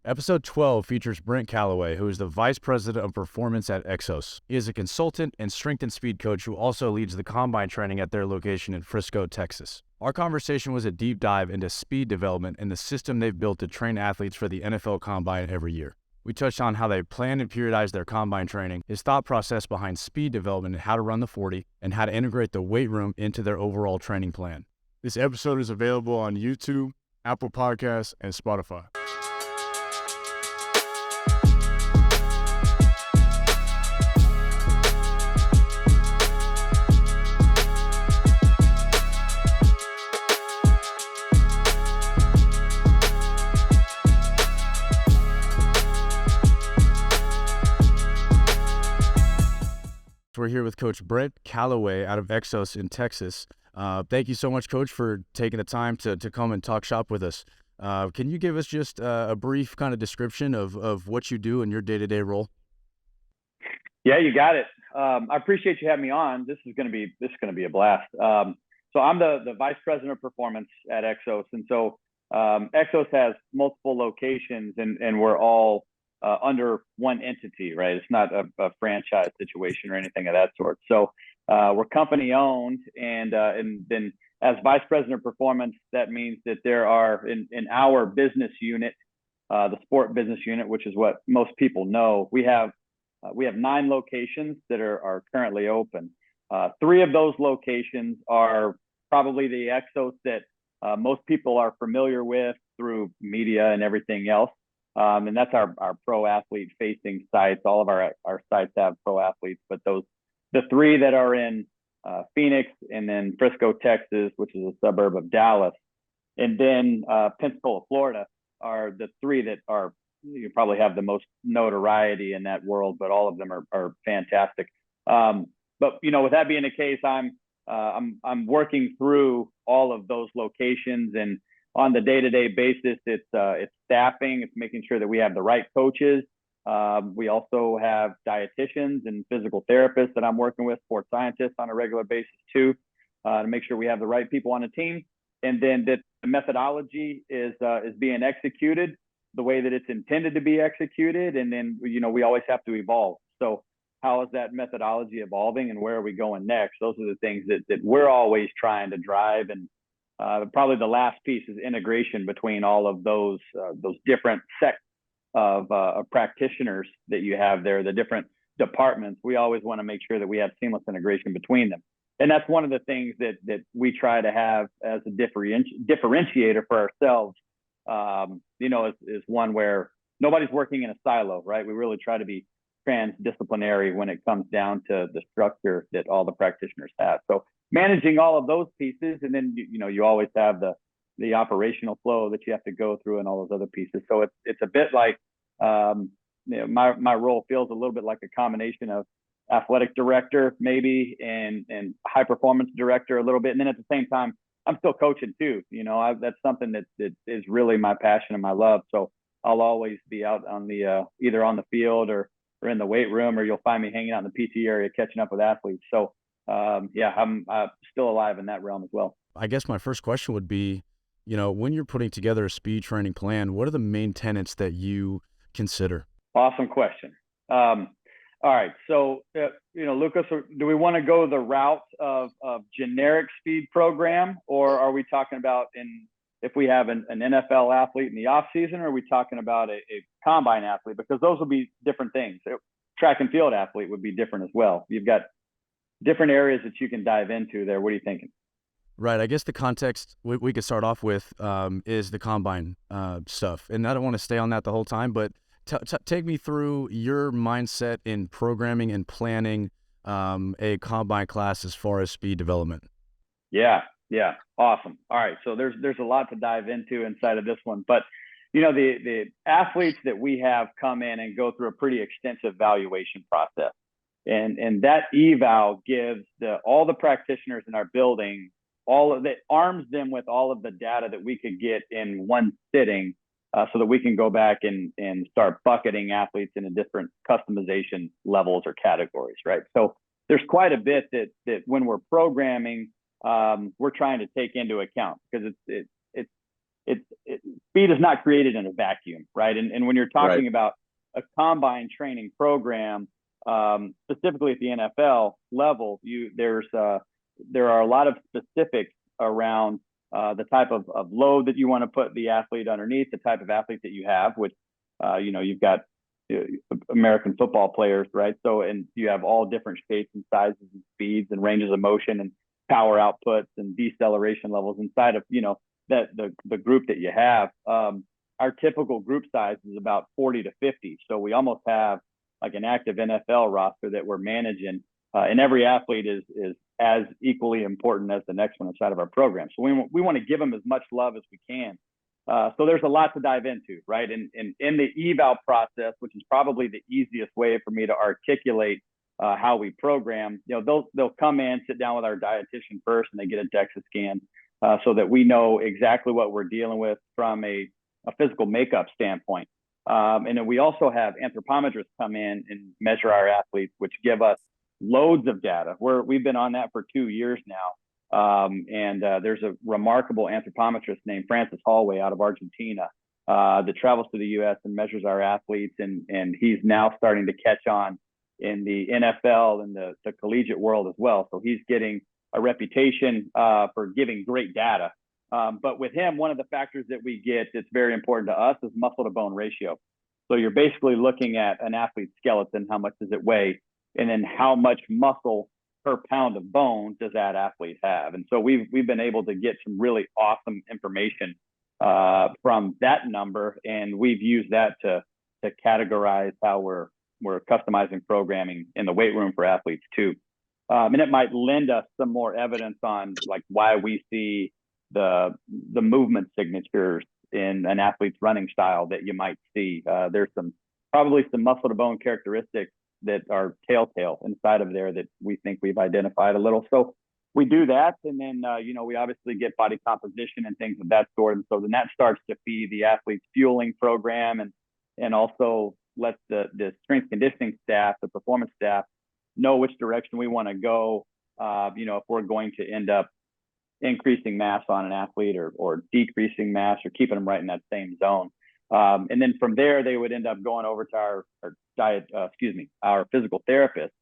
Episode 12 features Brent Callaway, who is the Vice President of Performance at EXOS. He is a consultant and strength and speed coach who also leads the combine training at their location in Frisco, Texas. Our conversation was a deep dive into speed development and the system they've built to train athletes for the NFL Combine every year. We touched on how they plan and periodize their combine training, his thought process behind speed development and how to run the 40, and how to integrate the weight room into their overall training plan. This episode is available on YouTube, Apple Podcasts, and Spotify. We're here with Coach Brent Callaway out of EXOS in Texas. Thank you so much, Coach, for taking the time to come and talk shop with us. Can you give us just a brief kind of description of what you do in your day-to-day role? Yeah, you got it. I appreciate you having me on. This is going to be a blast. So I'm the Vice President of Performance at EXOS, and so EXOS has multiple locations, and we're all under one entity, right? It's not a franchise situation or anything of that sort. So we're company owned, and then as Vice President of Performance, that means that there are in our business unit, the sport business unit, which is what most people know. We have 9 locations that are currently open. 3 of those locations are probably the EXOS that most people are familiar with through media and everything else. And that's our pro athlete facing sites. All of our sites have pro athletes, but the 3 that are in Phoenix and then Frisco, Texas, which is a suburb of Dallas, and then Pensacola, Florida, are the 3 that are, you probably have the most notoriety in that world, but all of them are fantastic. But with that being the case, I'm working through all of those locations, and on the day-to-day basis, it's staffing, it's making sure that we have the right coaches. We also have dietitians and physical therapists that I'm working with, sports scientists on a regular basis too, to make sure we have the right people on the team. And then that the methodology is being executed the way that it's intended to be executed. And then, we always have to evolve. So how is that methodology evolving and where are we going next? Those are the things that we're always trying to drive. And probably the last piece is integration between all of those different sects of practitioners that you have there, the different departments. We always want to make sure that we have seamless integration between them. And that's one of the things that we try to have as a differentiator for ourselves, is one where nobody's working in a silo, right? We really try to be transdisciplinary when it comes down to the structure that all the practitioners have. So managing all of those pieces, and then you always have the operational flow that you have to go through and all those other pieces. So it's a bit like my role feels a little bit like a combination of athletic director maybe and high performance director a little bit, and then at the same time I'm still coaching too. That's something that is really my passion and my love. So I'll always be out on the either on the field or in the weight room, or you'll find me hanging out in the PT area catching up with athletes. So I'm still alive in that realm as well. I guess my first question would be, when you're putting together a speed training plan, what are the main tenets that you consider? Awesome question. All right. So, Lucas, do we want to go the route of generic speed program, or are we talking about if we have an NFL athlete in the off season, or are we talking about a combine athlete? Because those will be different things. Track and field athlete would be different as well. You've got different areas that you can dive into there. What are you thinking? Right. I guess the context we could start off with is the combine stuff. And I don't want to stay on that the whole time, but take me through your mindset in programming and planning a combine class as far as speed development. Yeah. Awesome. All right. So there's a lot to dive into inside of this one, but the athletes that we have come in and go through a pretty extensive evaluation process. And that eval gives all the practitioners in our building arms them with all of the data that we could get in one sitting, so that we can go back and start bucketing athletes into different customization levels or categories, right? So there's quite a bit that when we're programming, we're trying to take into account, because it's speed is not created in a vacuum, right? And when you're talking about a combine training program, specifically at the NFL level, there are a lot of specifics around the type of load that you want to put the athlete underneath, the type of athlete that you have, which you've got American football players, right? So, and you have all different shapes and sizes and speeds and ranges of motion and power outputs and deceleration levels inside of, that the group that you have. Our typical group size is about 40 to 50. So we almost have like an active NFL roster that we're managing. And every athlete is as equally important as the next one inside of our program. So we want to give them as much love as we can. So there's a lot to dive into, right? And in the eval process, which is probably the easiest way for me to articulate how we program, they'll come in, sit down with our dietitian first, and they get a DEXA scan so that we know exactly what we're dealing with from a physical makeup standpoint. And then we also have anthropometrists come in and measure our athletes, which give us loads of data. We've been on that for 2 years now. And there's a remarkable anthropometrist named Francis Hallway out of Argentina that travels to the U.S. and measures our athletes. And he's now starting to catch on in the NFL and the collegiate world as well. So he's getting a reputation for giving great data. But with him, one of the factors that we get that's very important to us is muscle to bone ratio. So you're basically looking at an athlete's skeleton, how much does it weigh, and then how much muscle per pound of bone does that athlete have. And so we've been able to get some really awesome information from that number, and we've used that to categorize how we're customizing programming in the weight room for athletes too. And it might lend us some more evidence on like why we see the movement signatures in an athlete's running style that you might see. There's probably some muscle to bone characteristics that are telltale inside of there that we think we've identified a little. So we do that. And then, we obviously get body composition and things of that sort. And so then that starts to feed the athlete's fueling program and also lets the strength conditioning staff, the performance staff, know which direction we want to go. If we're going to end up increasing mass on an athlete or decreasing mass or keeping them right in that same zone. And then from there, they would end up going over to our physical therapist.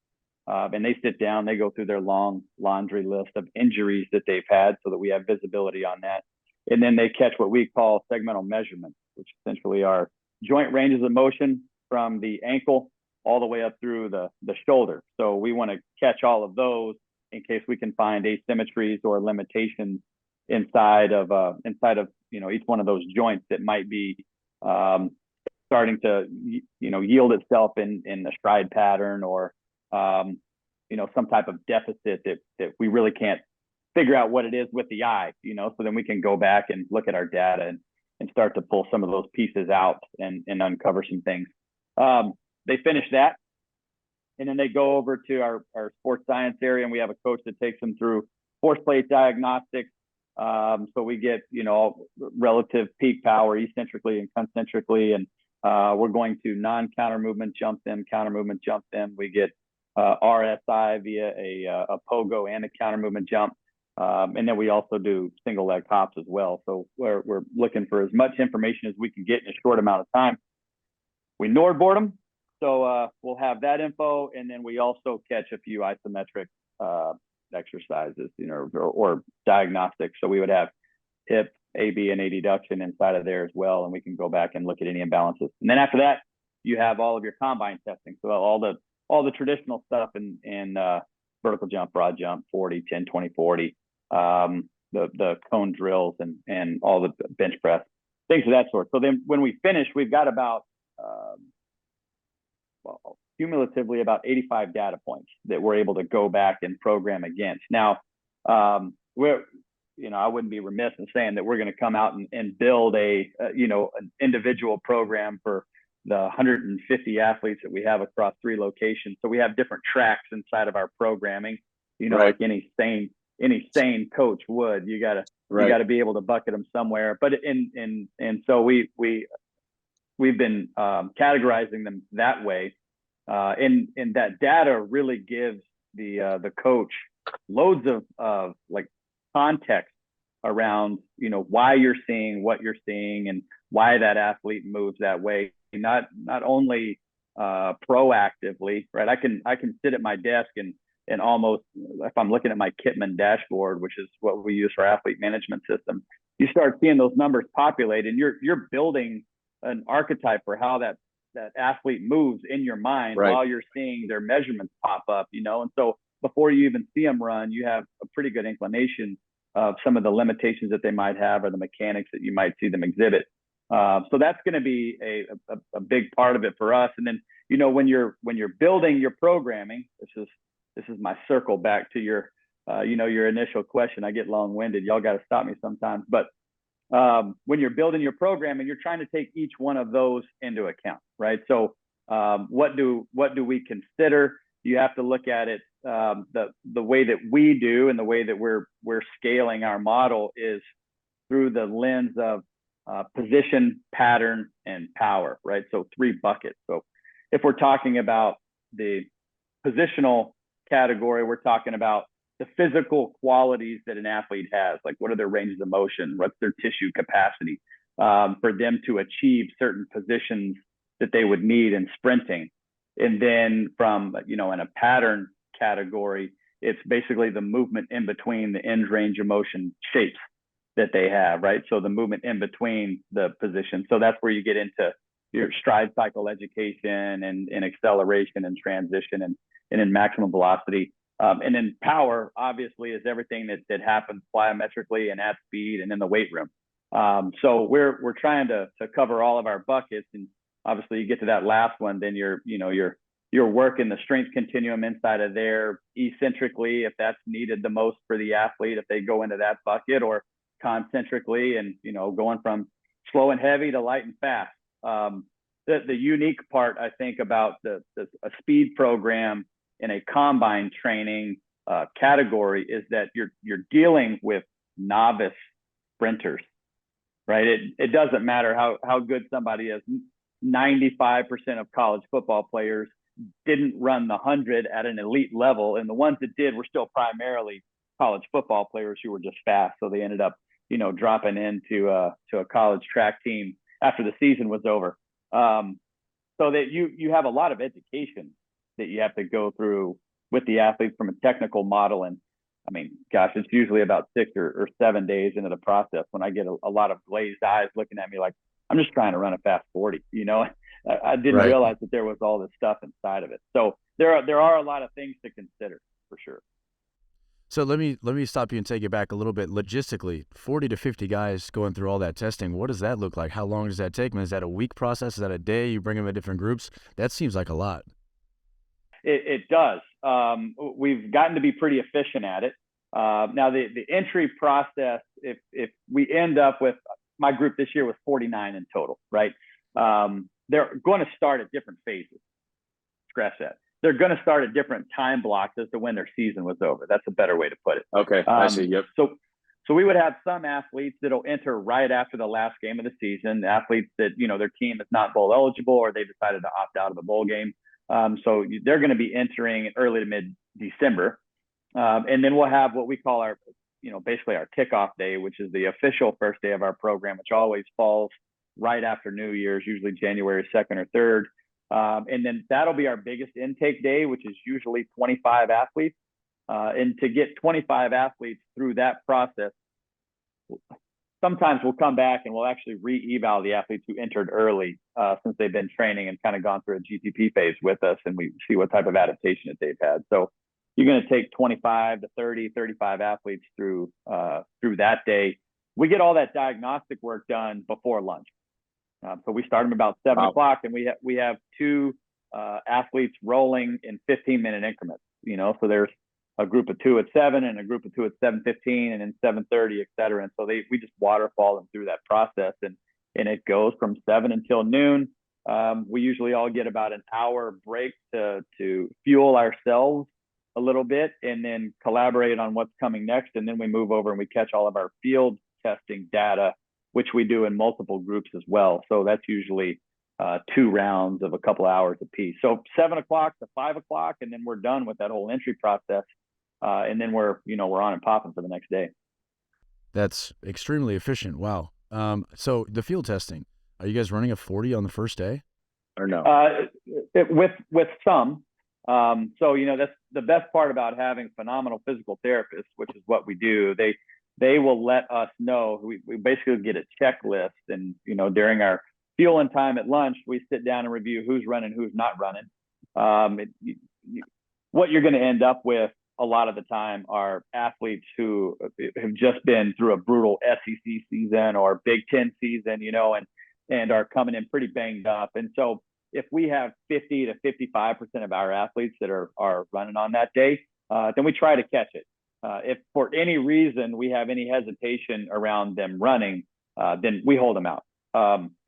And they sit down, they go through their long laundry list of injuries that they've had so that we have visibility on that. And then they catch what we call segmental measurements, which essentially are joint ranges of motion from the ankle all the way up through the shoulder. So we want to catch all of those in case we can find asymmetries or limitations inside of each one of those joints that might be starting to yield itself in the stride pattern or some type of deficit that we really can't figure out what it is with the eye. So then we can go back and look at our data and start to pull some of those pieces out and uncover some things. They finish that, and then they go over to our sports science area, and we have a coach that takes them through force plate diagnostics. So we get, relative peak power eccentrically and concentrically, and we're going to non-counter movement jump them, counter movement jump them. We get RSI via a pogo and a counter movement jump. And then we also do single leg hops as well. So we're looking for as much information as we can get in a short amount of time. We NORD board them. So we'll have that info, and then we also catch a few isometric exercises, or diagnostics. So we would have hip, AB, and adduction inside of there as well, and we can go back and look at any imbalances. And then after that, you have all of your combine testing. So all the traditional stuff in vertical jump, broad jump, 40, 10, 20, 40, the cone drills, and all the bench press, things of that sort. So then when we finish, we've got about cumulatively about 85 data points that we're able to go back and program against. Now, I wouldn't be remiss in saying that we're going to come out and build an individual program for the 150 athletes that we have across 3 locations. So we have different tracks inside of our programming, like any sane coach would. You gotta be able to bucket them somewhere. But so we've been categorizing them that way, and that data really gives the coach loads of like context around, why you're seeing what you're seeing and why that athlete moves that way. Not only proactively, right? I can sit at my desk and almost, if I'm looking at my Kitman dashboard, which is what we use for athlete management system, you start seeing those numbers populate, and you're building an archetype for how that athlete moves in your mind while you're seeing their measurements pop up, and so before you even see them run, you have a pretty good inclination of some of the limitations that they might have or the mechanics that you might see them exhibit. So that's going to be a big part of it for us. And then, when you're building your programming, this is my circle back to your, your initial question. I get long-winded. Y'all got to stop me sometimes. But when you're building your programming, you're trying to take each one of those into account, right? So what do we consider? You have to look at it the way that we do, and the way that we're scaling our model is through the lens of position, pattern, and power, right? So 3 buckets. So if we're talking about the positional category, we're talking about the physical qualities that an athlete has, like what are their ranges of motion, what's their tissue capacity for them to achieve certain positions that they would need in sprinting. And then from, in a pattern category, it's basically the movement in between the end range of motion shapes that they have, right? So the movement in between the positions. So that's where you get into your stride cycle education and acceleration and transition and in maximum velocity. And then power, obviously, is everything that happens plyometrically and at speed and in the weight room. So we're trying to cover all of our buckets. And obviously, you get to that last one, then you're working the strength continuum inside of there eccentrically, if that's needed the most for the athlete, if they go into that bucket, or concentrically, and going from slow and heavy to light and fast. The unique part, I think, about a speed program in a combine training category is that you're dealing with novice sprinters, right? It doesn't matter how good somebody is. 95% of college football players didn't run the 100 at an elite level, and the ones that did were still primarily college football players who were just fast. So they ended up, dropping into a college track team after the season was over. So that you have a lot of education that you have to go through with the athletes from a technical model. And I mean, gosh, it's usually about 6 or 7 days into the process when I get a lot of glazed eyes looking at me like, I'm just trying to run a fast 40. I didn't realize that there was all this stuff inside of it. So there are a lot of things to consider for sure. So let me stop you and take you back a little bit. Logistically, 40 to 50 guys going through all that testing, what does that look like? How long does that take? Is that a week process? Is that a day? You bring them in different groups? That seems like a lot. It does. We've gotten to be pretty efficient at it. Now the entry process, if we end up with, my group this year was 49 in total, right? They're going to start at different phases. Scratch that. They're going to start at different time blocks as to when their season was over. That's a better way to put it. Okay, I see. Yep. So we would have some athletes that'll enter right after the last game of the season. Athletes that their team is not bowl eligible, or they decided to opt out of the bowl game. So they're going to be entering early to mid December, and then we'll have what we call our, basically our kickoff day, which is the official first day of our program, which always falls right after New Year's, usually January 2nd or 3rd. And then that'll be our biggest intake day, which is usually 25 athletes. And to get 25 athletes through that process, sometimes we'll come back and we'll actually re-eval the athletes who entered early since they've been training and kind of gone through a GTP phase with us, and we see what type of adaptation that they've had. So you're going to take 25 to 30, 35 athletes through that day. We get all that diagnostic work done before lunch. So we start them about 7 o'clock, and we have 2 athletes rolling in 15-minute increments. So there's a group of 2 at 7 and a group of 2 at 7:15 and then 7:30, et cetera. And so we just waterfall them through that process, and it goes from 7 until noon. We usually all get about an hour break to fuel ourselves a little bit and then collaborate on what's coming next. And then we move over and we catch all of our field testing data, which we do in multiple groups as well. So that's usually 2 rounds of a couple hours apiece. So 7 o'clock to 5 o'clock, and then we're done with that whole entry process. And then we're on and popping for the next day. That's extremely efficient. Wow. So the field testing, are you guys running a 40 on the first day? Or no? With some. So that's the best part about having phenomenal physical therapists, which is what we do. They will let us know. We basically get a checklist, and during our fueling time at lunch, we sit down and review who's running, who's not running. What you're going to end up with a lot of the time are athletes who have just been through a brutal SEC season or Big Ten season, and are coming in pretty banged up. And so if we have 50 to 55% of our athletes that are running on that day, then we try to catch it. If for any reason we have any hesitation around them running, then we hold them out.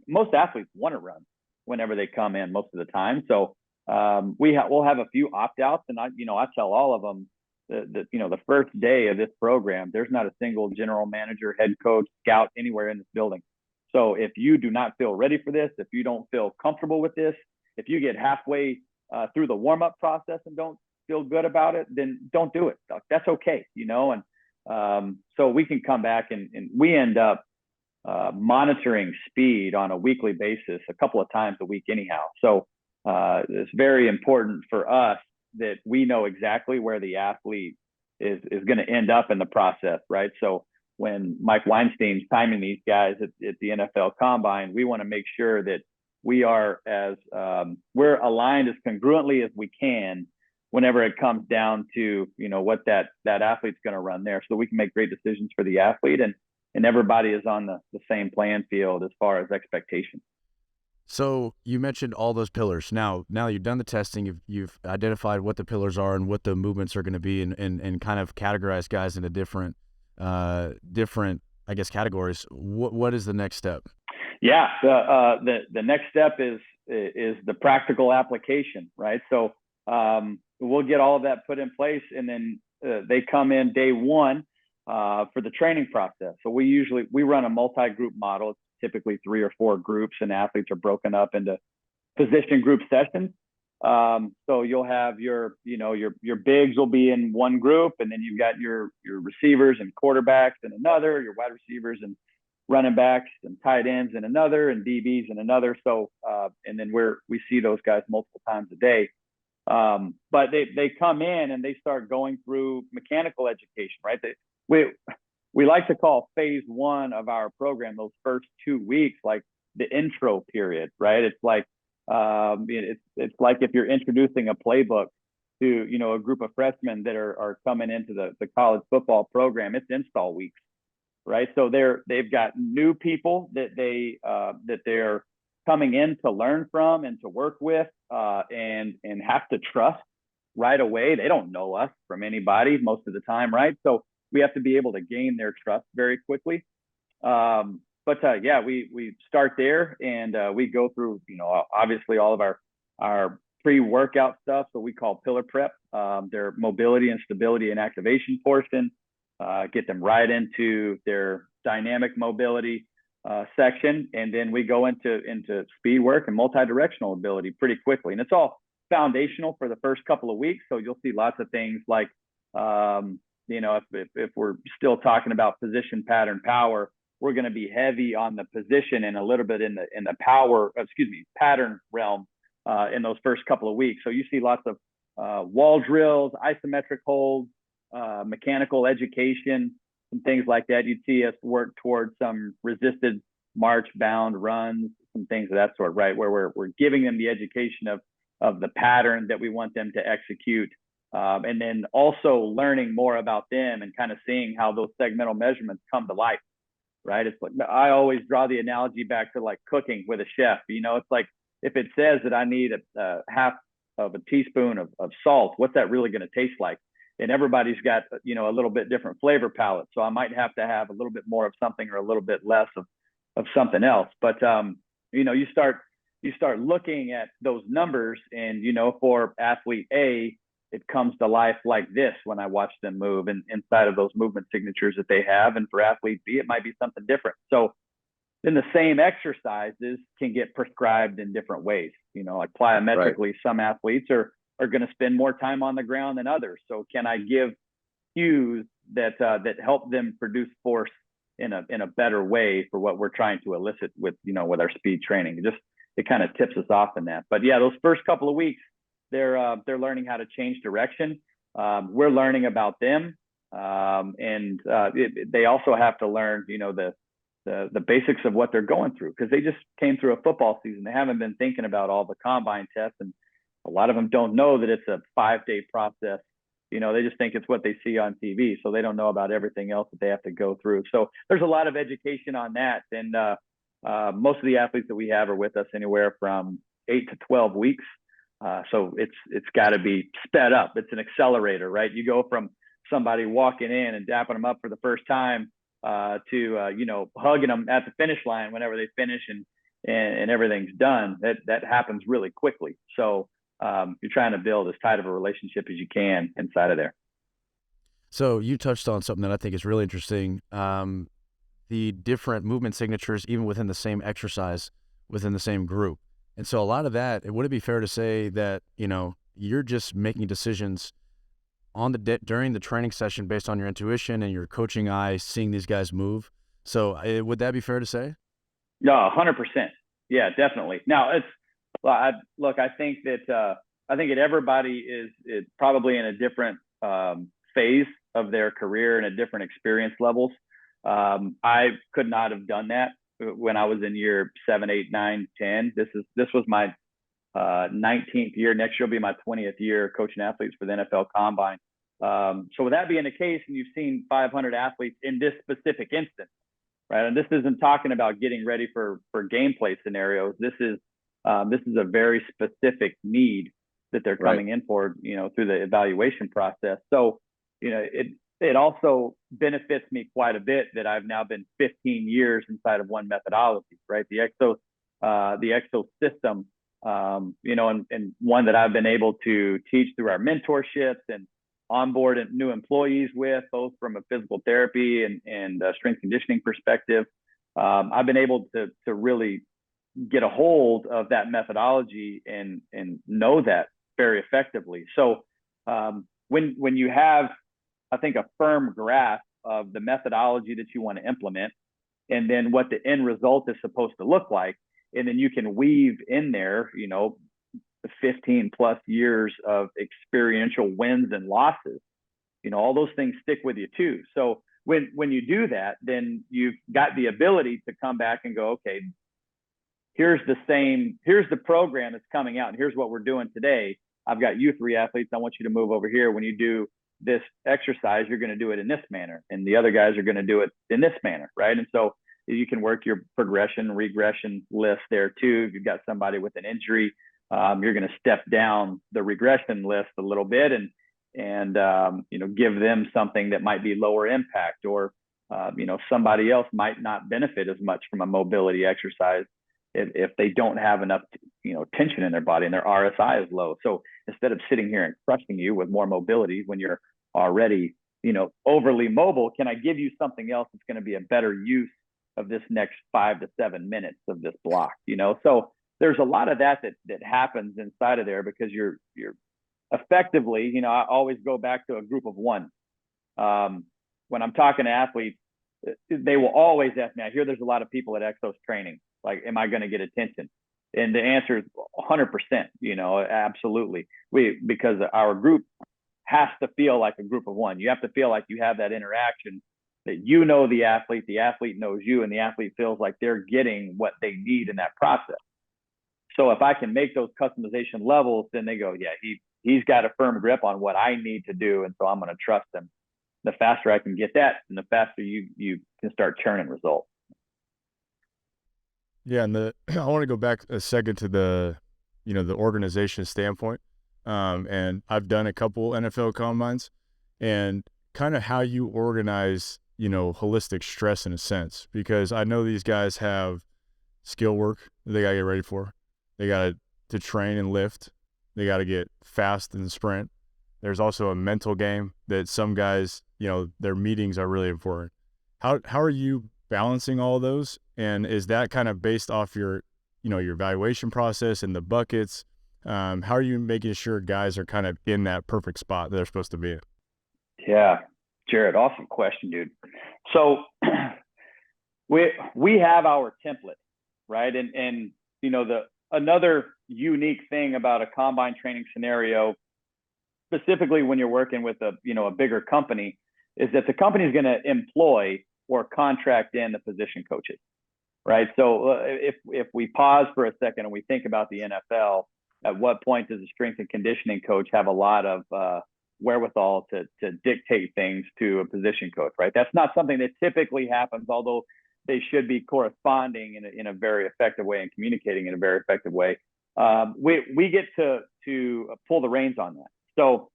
Most athletes want to run whenever they come in most of the time. So we'll have a few opt-outs, and I tell all of them that the first day of this program, there's not a single general manager, head coach, scout anywhere in this building. So if you do not feel ready for this, if you don't feel comfortable with this, if you get halfway through the warm-up process and don't feel good about it, then don't do it. That's okay, and so we can come back and we end up monitoring speed on a weekly basis, a couple of times a week anyhow. So it's very important for us that we know exactly where the athlete is going to end up in the process, right? So when Mike Weinstein's timing these guys at the NFL Combine, we want to make sure that we are we're aligned as congruently as we can whenever it comes down to what that athlete's going to run there, so we can make great decisions for the athlete, and everybody is on the same playing field as far as expectations. So you mentioned all those pillars. Now you've done the testing, you've identified what the pillars are and what the movements are going to be, and kind of categorized guys into different I guess categories. What is the next step? Yeah, the next step is the practical application, right? So we'll get all of that put in place, and then they come in day one for the training process. So we run a multi-group model. It's typically 3 or 4 groups, and athletes are broken up into position group sessions. So you'll have your bigs will be in one group, and then you've got your receivers and quarterbacks in another, your wide receivers and running backs and tight ends in another, and DBs in another. So and then we see those guys multiple times a day. But they come in and they start going through mechanical education, right? We like to call phase 1 of our program, those first 2 weeks, like the intro period, right? It's like it's like if you're introducing a playbook to a group of freshmen that are coming into the college football program. It's install weeks, right? So they've got new people that they're coming in to learn from and to work with, and have to trust right away. They don't know us from anybody most of the time, right? So we have to be able to gain their trust very quickly. But we start there, and we go through, obviously all of our pre-workout stuff, so we call pillar prep, their mobility and stability and activation portion, get them right into their dynamic mobility section, and then we go into speed work and multi-directional ability pretty quickly. And it's all foundational for the first couple of weeks, so you'll see lots of things like, if we're still talking about position, pattern, power, we're going to be heavy on the position and a little bit in the pattern realm in those first couple of weeks. So you see lots of wall drills, isometric holds, mechanical education, some things like that. You'd see us work towards some resisted march, bound, runs, some things of that sort, right? Where we're giving them the education of the pattern that we want them to execute. And then also learning more about them and kind of seeing how those segmental measurements come to life, right? It's like, I always draw the analogy back to like cooking with a chef. It's like, if it says that I need a half of a teaspoon of salt, what's that really going to taste like? And everybody's got, a little bit different flavor palette. So I might have to have a little bit more of something or a little bit less of something else. But, you start looking at those numbers, and, for athlete A, it comes to life like this when I watch them move and inside of those movement signatures that they have. And for athlete B, it might be something different. So then the same exercises can get prescribed in different ways. Like plyometrically, right. Some athletes are going to spend more time on the ground than others. So can I give cues that help them produce force in a better way for what we're trying to elicit with, with our speed training. It kind of tips us off in that. But yeah, those first couple of weeks, they're learning how to change direction. We're learning about them. They also have to learn, the basics of what they're going through, because they just came through a football season. They haven't been thinking about all the combine tests, and a lot of them don't know that it's a 5-day process. They just think it's what they see on TV, so they don't know about everything else that they have to go through. So there's a lot of education on that, and most of the athletes that we have are with us anywhere from 8 to 12 weeks. So it's got to be sped up. It's an accelerator, right? You go from somebody walking in and dapping them up for the first time to hugging them at the finish line whenever they finish and everything's done. That happens really quickly. So you're trying to build as tight of a relationship as you can inside of there. So you touched on something that I think is really interesting. The different movement signatures, even within the same exercise, within the same group. And so a lot of that, would it be fair to say that, you're just making decisions on during the training session based on your intuition and your coaching eye, seeing these guys move? So would that be fair to say? No, 100%. Yeah, definitely. Now I think that everybody is probably in a different phase of their career and at different experience levels. I could not have done that when I was in year 7, 8, 9, 10. This was my 19th year. Next year will be my 20th year coaching athletes for the NFL Combine. So with that being the case, and you've seen 500 athletes in this specific instance, right? And this isn't talking about getting ready for gameplay scenarios. This is a very specific need that they're coming in for, through the evaluation process. So, it also benefits me quite a bit that I've now been 15 years inside of one methodology, right? The EXOS system, and one that I've been able to teach through our mentorships and onboard new employees with, both from a physical therapy and strength conditioning perspective. I've been able to really get a hold of that methodology and know that very effectively. So when you have, I think, a firm grasp of the methodology that you want to implement, and then what the end result is supposed to look like, and then you can weave in there, 15 plus years of experiential wins and losses, all those things stick with you too. So when you do that, then you've got the ability to come back and go, okay, here's the program that's coming out, and here's what we're doing today. I've got you 3 athletes. I want you to move over here. When you do this exercise, you're going to do it in this manner, and the other guys are going to do it in this manner, right? And so you can work your progression, regression list there too. If you've got somebody with an injury, you're going to step down the regression list a little bit and give them something that might be lower impact, or somebody else might not benefit as much from a mobility exercise if they don't have enough tension in their body and their RSI is low. So instead of sitting here and crushing you with more mobility when you're already overly mobile, can I give you something else that's going to be a better use of this next 5 to 7 minutes of this block? So there's a lot of that happens inside of there, because you're effectively, I always go back to a group of one. When I'm talking to athletes, they will always ask me, I hear there's a lot of people at EXOS training. Like, am I going to get attention? And the answer is 100%, absolutely. Because our group has to feel like a group of one. You have to feel like you have that interaction, that the athlete knows you, and the athlete feels like they're getting what they need in that process. So if I can make those customization levels, then they go, yeah, he's got a firm grip on what I need to do, and so I'm going to trust him. The faster I can get that, and the faster you can start churning results. Yeah, and I want to go back a second to the organization standpoint. And I've done a couple NFL combines, and kind of how you organize, holistic stress in a sense, because I know these guys have skill work they got to get ready for. They got to train and lift. They got to get fast and sprint. There's also a mental game that some guys, their meetings are really important. How are you balancing all those? And is that kind of based off your evaluation process and the buckets? How are you making sure guys are kind of in that perfect spot that they're supposed to be in? Yeah, Jared, awesome question, dude. So we have our template, right? And another unique thing about a combine training scenario, specifically when you're working with a bigger company, is that the company is going to employ or contract in the position coaches, right? So if we pause for a second and we think about the NFL, at what point does a strength and conditioning coach have a lot of wherewithal to dictate things to a position coach, right? That's not something that typically happens, although they should be corresponding in a very effective way and communicating in a very effective way. We get to pull the reins on that. So,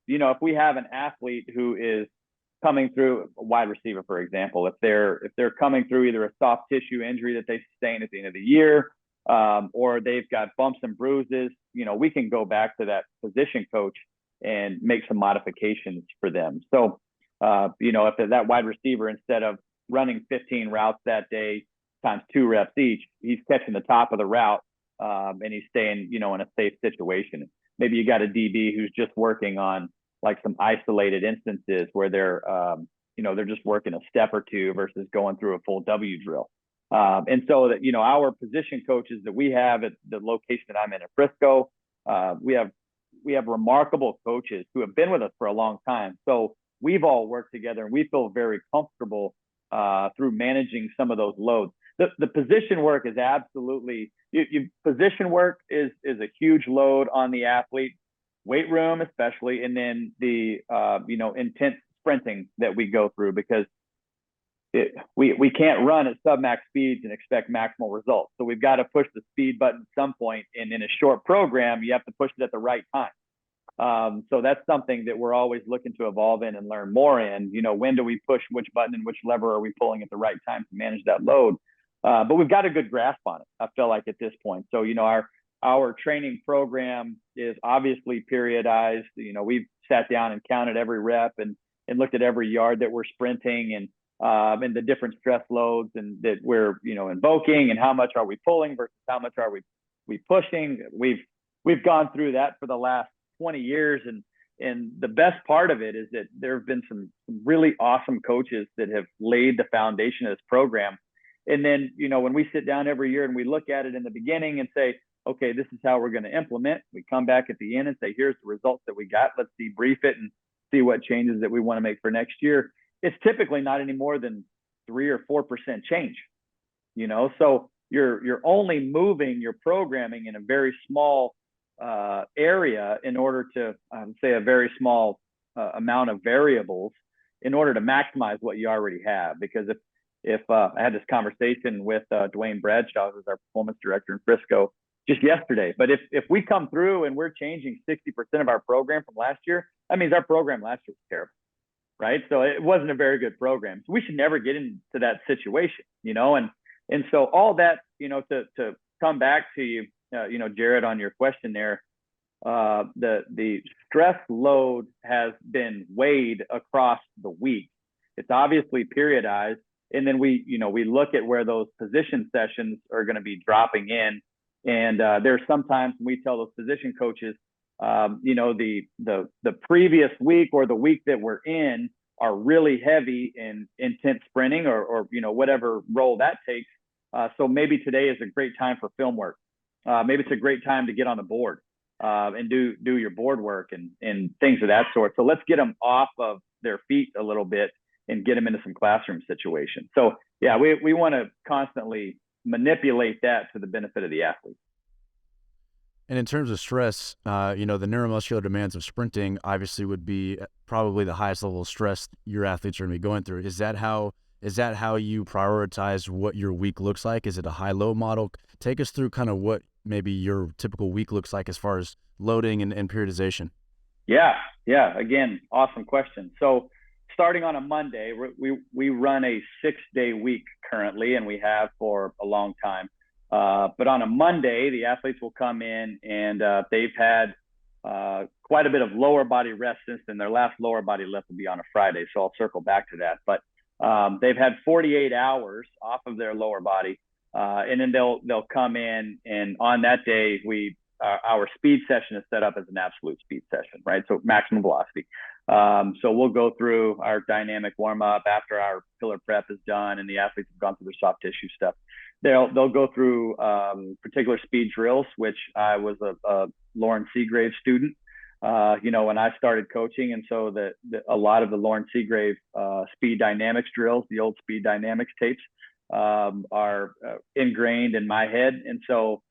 if we have an athlete who is coming through, a wide receiver, for example, if they're coming through either a soft tissue injury that they sustain at the end of the year, or they've got bumps and bruises, we can go back to that position coach and make some modifications for them. So, if that wide receiver, instead of running 15 routes that day times 2 reps each, he's catching the top of the route, and he's staying, in a safe situation. Maybe you got a DB who's just working on like some isolated instances where they're just working a step or two versus going through a full W drill. And so that, our position coaches that we have at the location that I'm in Frisco, we have remarkable coaches who have been with us for a long time. So we've all worked together and we feel very comfortable through managing some of those loads. The position work is absolutely, position work is a huge load on the athlete, weight room especially, and then the intense sprinting that we go through, because we can't run at submax speeds and expect maximal results. So we've got to push the speed button at some point, and in a short program, you have to push it at the right time. So that's something that we're always looking to evolve in and learn more in. When do we push which button and which lever are we pulling at the right time to manage that load? But we've got a good grasp on it, I feel like, at this point. So, our training program is obviously periodized. We've sat down and counted every rep and looked at every yard that we're sprinting and the different stress loads and that we're, invoking, and how much are we pulling versus how much are we pushing. We've gone through that for the last 20 years. And the best part of it is that there have been some really awesome coaches that have laid the foundation of this program. And then, when we sit down every year and we look at it in the beginning and say, okay, this is how we're going to implement, we come back at the end and say, here's the results that we got. Let's debrief it and see what changes that we want to make for next year. It's typically not any more than 3 or 4% change, so you're only moving your programming in a very small area in order to say a very small amount of variables in order to maximize what you already have. Because if I had this conversation with Dwayne Bradshaw, who's our performance director in Frisco, just yesterday. But if we come through and we're changing 60% of our program from last year, that means our program last year was terrible, right? So it wasn't a very good program. So we should never get into that situation, and so all that, to come back to you, Jared, on your question there, the stress load has been weighed across the week. It's obviously periodized. And then we look at where those position sessions are going to be dropping in. And there's sometimes we tell those position coaches, the previous week or the week that we're in are really heavy in intense sprinting or whatever role that takes. So maybe today is a great time for film work. Maybe it's a great time to get on the board and do your board work and things of that sort. So let's get them off of their feet a little bit and get them into some classroom situations. So yeah, we want to constantly manipulate that to the benefit of the athlete. And in terms of stress, the neuromuscular demands of sprinting obviously would be probably the highest level of stress your athletes are going to be going through. Is that how you prioritize what your week looks like? Is it a high-low model? Take us through kind of what maybe your typical week looks like as far as loading and periodization. Yeah. Again, awesome question. So starting on a Monday, we run a 6-day week currently, and we have for a long time. But on a Monday, the athletes will come in and they've had quite a bit of lower body rest since then. Their last lower body lift will be on a Friday, so I'll circle back to that. But they've had 48 hours off of their lower body, and then they'll come in, and on that day we our speed session is set up as an absolute speed session, right? So maximum velocity. So we'll go through our dynamic warm up after our pillar prep is done and the athletes have gone through their soft tissue stuff. They'll go through particular speed drills, which I was a Lauren Seagrave student, when I started coaching. And so a lot of the Lauren Seagrave speed dynamics drills, the old speed dynamics tapes, are ingrained in my head. And so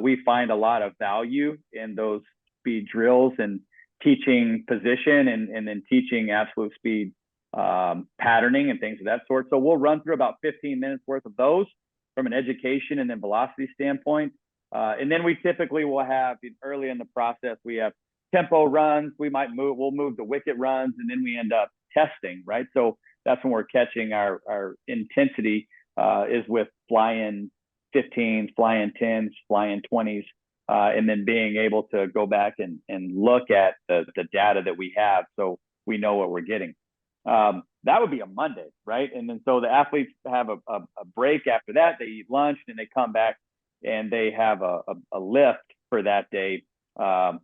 we find a lot of value in those speed drills and teaching position and then teaching absolute speed patterning and things of that sort. So we'll run through about 15 minutes worth of those from an education and then velocity standpoint. And then we typically will have early in the process, we have tempo runs. We'll move the wicket runs, and then we end up testing, right? So that's when we're catching our intensity is with flying 15s, flying 10s, flying 20s, and then being able to go back and look at the data that we have so we know what we're getting. That would be a Monday, right? And then so the athletes have a break after that. They eat lunch, and they come back and they have a lift for that day,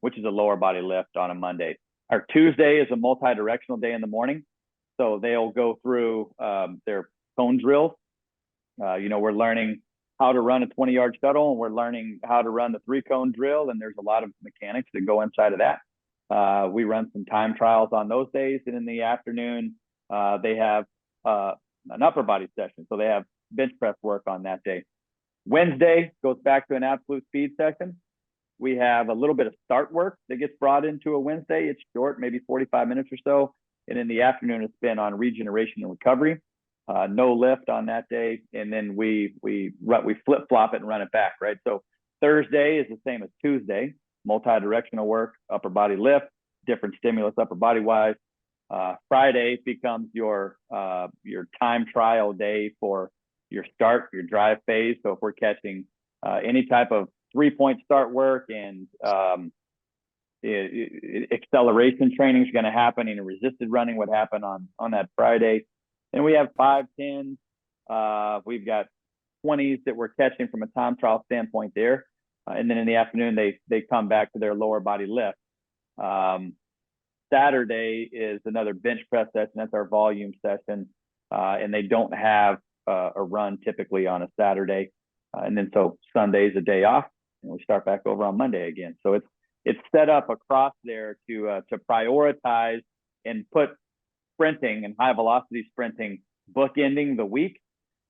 which is a lower body lift on a Monday. Our Tuesday is a multi-directional day in the morning. So they'll go through their cone drills. We're learning how to run a 20-yard shuttle, and we're learning how to run the 3-cone drill. And there's a lot of mechanics that go inside of that. We run some time trials on those days. And in the afternoon, they have an upper body session. So they have bench press work on that day. Wednesday goes back to an absolute speed session. We have a little bit of start work that gets brought into a Wednesday. It's short, maybe 45 minutes or so. And in the afternoon, it's been on regeneration and recovery. No lift on that day. And then we flip flop it and run it back, right? So Thursday is the same as Tuesday, multi-directional work, upper body lift, different stimulus upper body wise. Friday becomes your time trial day for your start, your drive phase. So if we're catching any type of 3-point start work and acceleration training is going to happen, and resisted running would happen on that Friday. And we have 5, 10. We've got 20s that we're catching from a time trial standpoint there. And then in the afternoon, they come back to their lower body lift. Saturday is another bench press session. That's our volume session. And they don't have a run typically on a Saturday. And then so Sunday's a day off, and we start back over on Monday again. So it's set up across there to prioritize and put sprinting and high velocity sprinting bookending the week.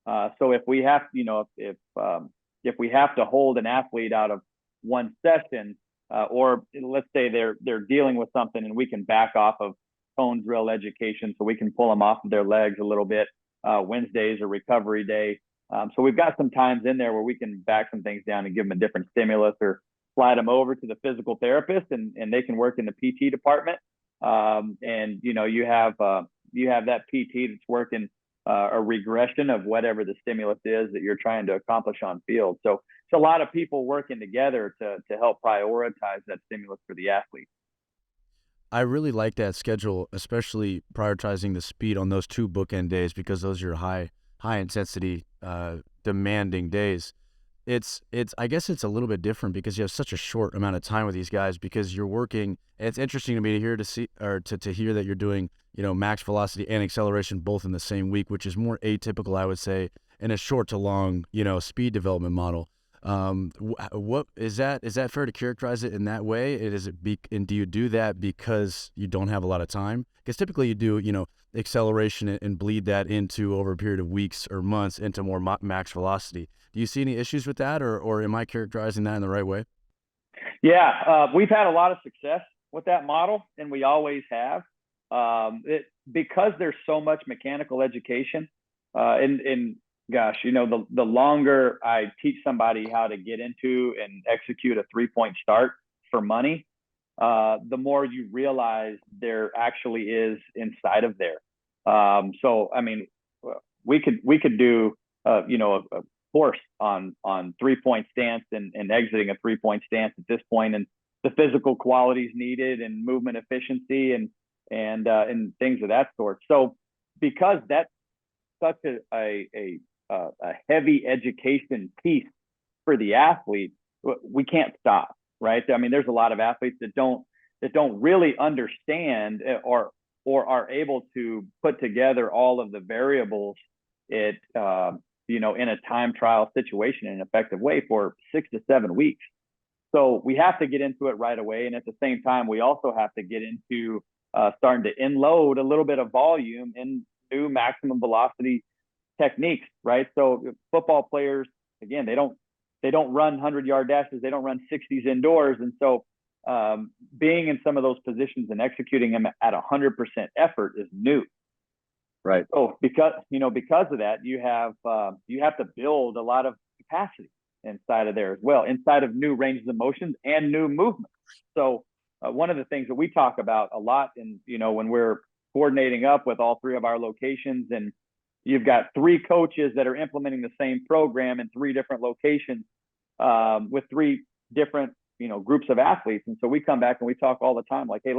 So if we have, if we have to hold an athlete out of one session, or let's say they're dealing with something and we can back off of cone drill education, so we can pull them off of their legs a little bit. Wednesday's a recovery day. So we've got some times in there where we can back some things down and give them a different stimulus, or slide them over to the physical therapist and they can work in the PT department. And you have that PT that's working a regression of whatever the stimulus is that you're trying to accomplish on field. So it's a lot of people working together to help prioritize that stimulus for the athlete. I really like that schedule, especially prioritizing the speed on those 2 bookend days, because those are high intensity, demanding days. I guess it's a little bit different because you have such a short amount of time with these guys, because you're working. And it's interesting to me to hear to hear that you're doing, max velocity and acceleration both in the same week, which is more atypical, I would say, in a short to long, speed development model. What is that? Is that fair to characterize it in that way? And do you do that because you don't have a lot of time? Because typically you do, acceleration and bleed that into over a period of weeks or months into more max velocity. Do you see any issues with that, or am I characterizing that in the right way? Yeah, we've had a lot of success with that model, and we always have. Because there's so much mechanical education, and gosh, the longer I teach somebody how to get into and execute a 3-point start for money, the more you realize there actually is inside of there. So, I mean, we could do, a course on 3-point stance and exiting a 3-point stance at this point, and the physical qualities needed and movement efficiency and things of that sort. So because that's such a heavy education piece for the athlete, we can't stop. right? I mean, there's a lot of athletes that don't really understand or are able to put together all of the variables in a time trial situation in an effective way for 6 to 7 weeks. So we have to get into it right away. And at the same time, we also have to get into starting to unload a little bit of volume in new maximum velocity techniques, right? So football players, again, they don't run 100-yard dashes. They don't run 60s indoors. And so being in some of those positions and executing them at 100% effort is new. Right. So because of that, you have to build a lot of capacity inside of there as well, inside of new ranges of motions and new movements. So one of the things that we talk about a lot when we're coordinating up with all 3 of our locations, and you've got 3 coaches that are implementing the same program in 3 different locations with 3 different groups of athletes. And so we come back and we talk all the time like, hey,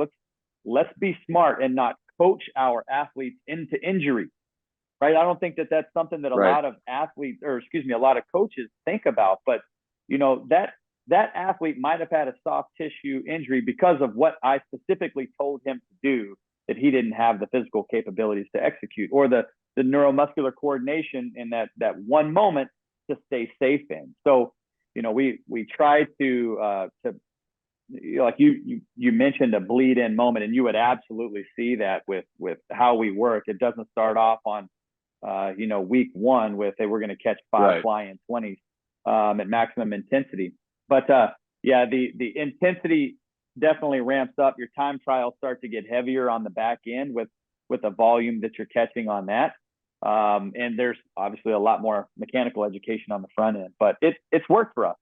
let's be smart and not coach our athletes into injury, right? I don't think that that's something that a lot of athletes, a lot of coaches think about. But that athlete might have had a soft tissue injury because of what I specifically told him to do that he didn't have the physical capabilities to execute, or the neuromuscular coordination in that one moment to stay safe in. So we try to like you mentioned a bleed in moment, and you would absolutely see that with how we work. It doesn't start off on week 1 with, hey, we're going to catch 5 flying 20s at maximum intensity. But the intensity definitely ramps up. Your time trials start to get heavier on the back end with the volume that you're catching on that. And there's obviously a lot more mechanical education on the front end, but it's worked for us.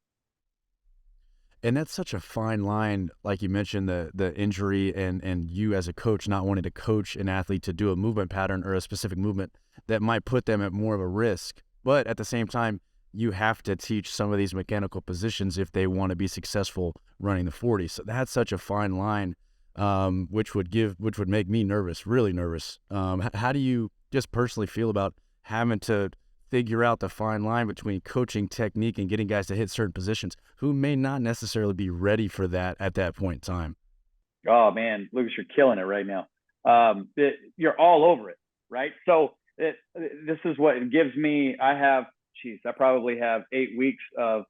And that's such a fine line, like you mentioned, the injury and you as a coach not wanting to coach an athlete to do a movement pattern or a specific movement that might put them at more of a risk. But at the same time, you have to teach some of these mechanical positions if they want to be successful running the 40. So that's such a fine line, which would make me nervous, really nervous. How do you just personally feel about having to figure out the fine line between coaching technique and getting guys to hit certain positions who may not necessarily be ready for that at that point in time? Oh man, Lucas, you're killing it right now. You're all over it, right? So this is what it gives me. I probably have 8 weeks of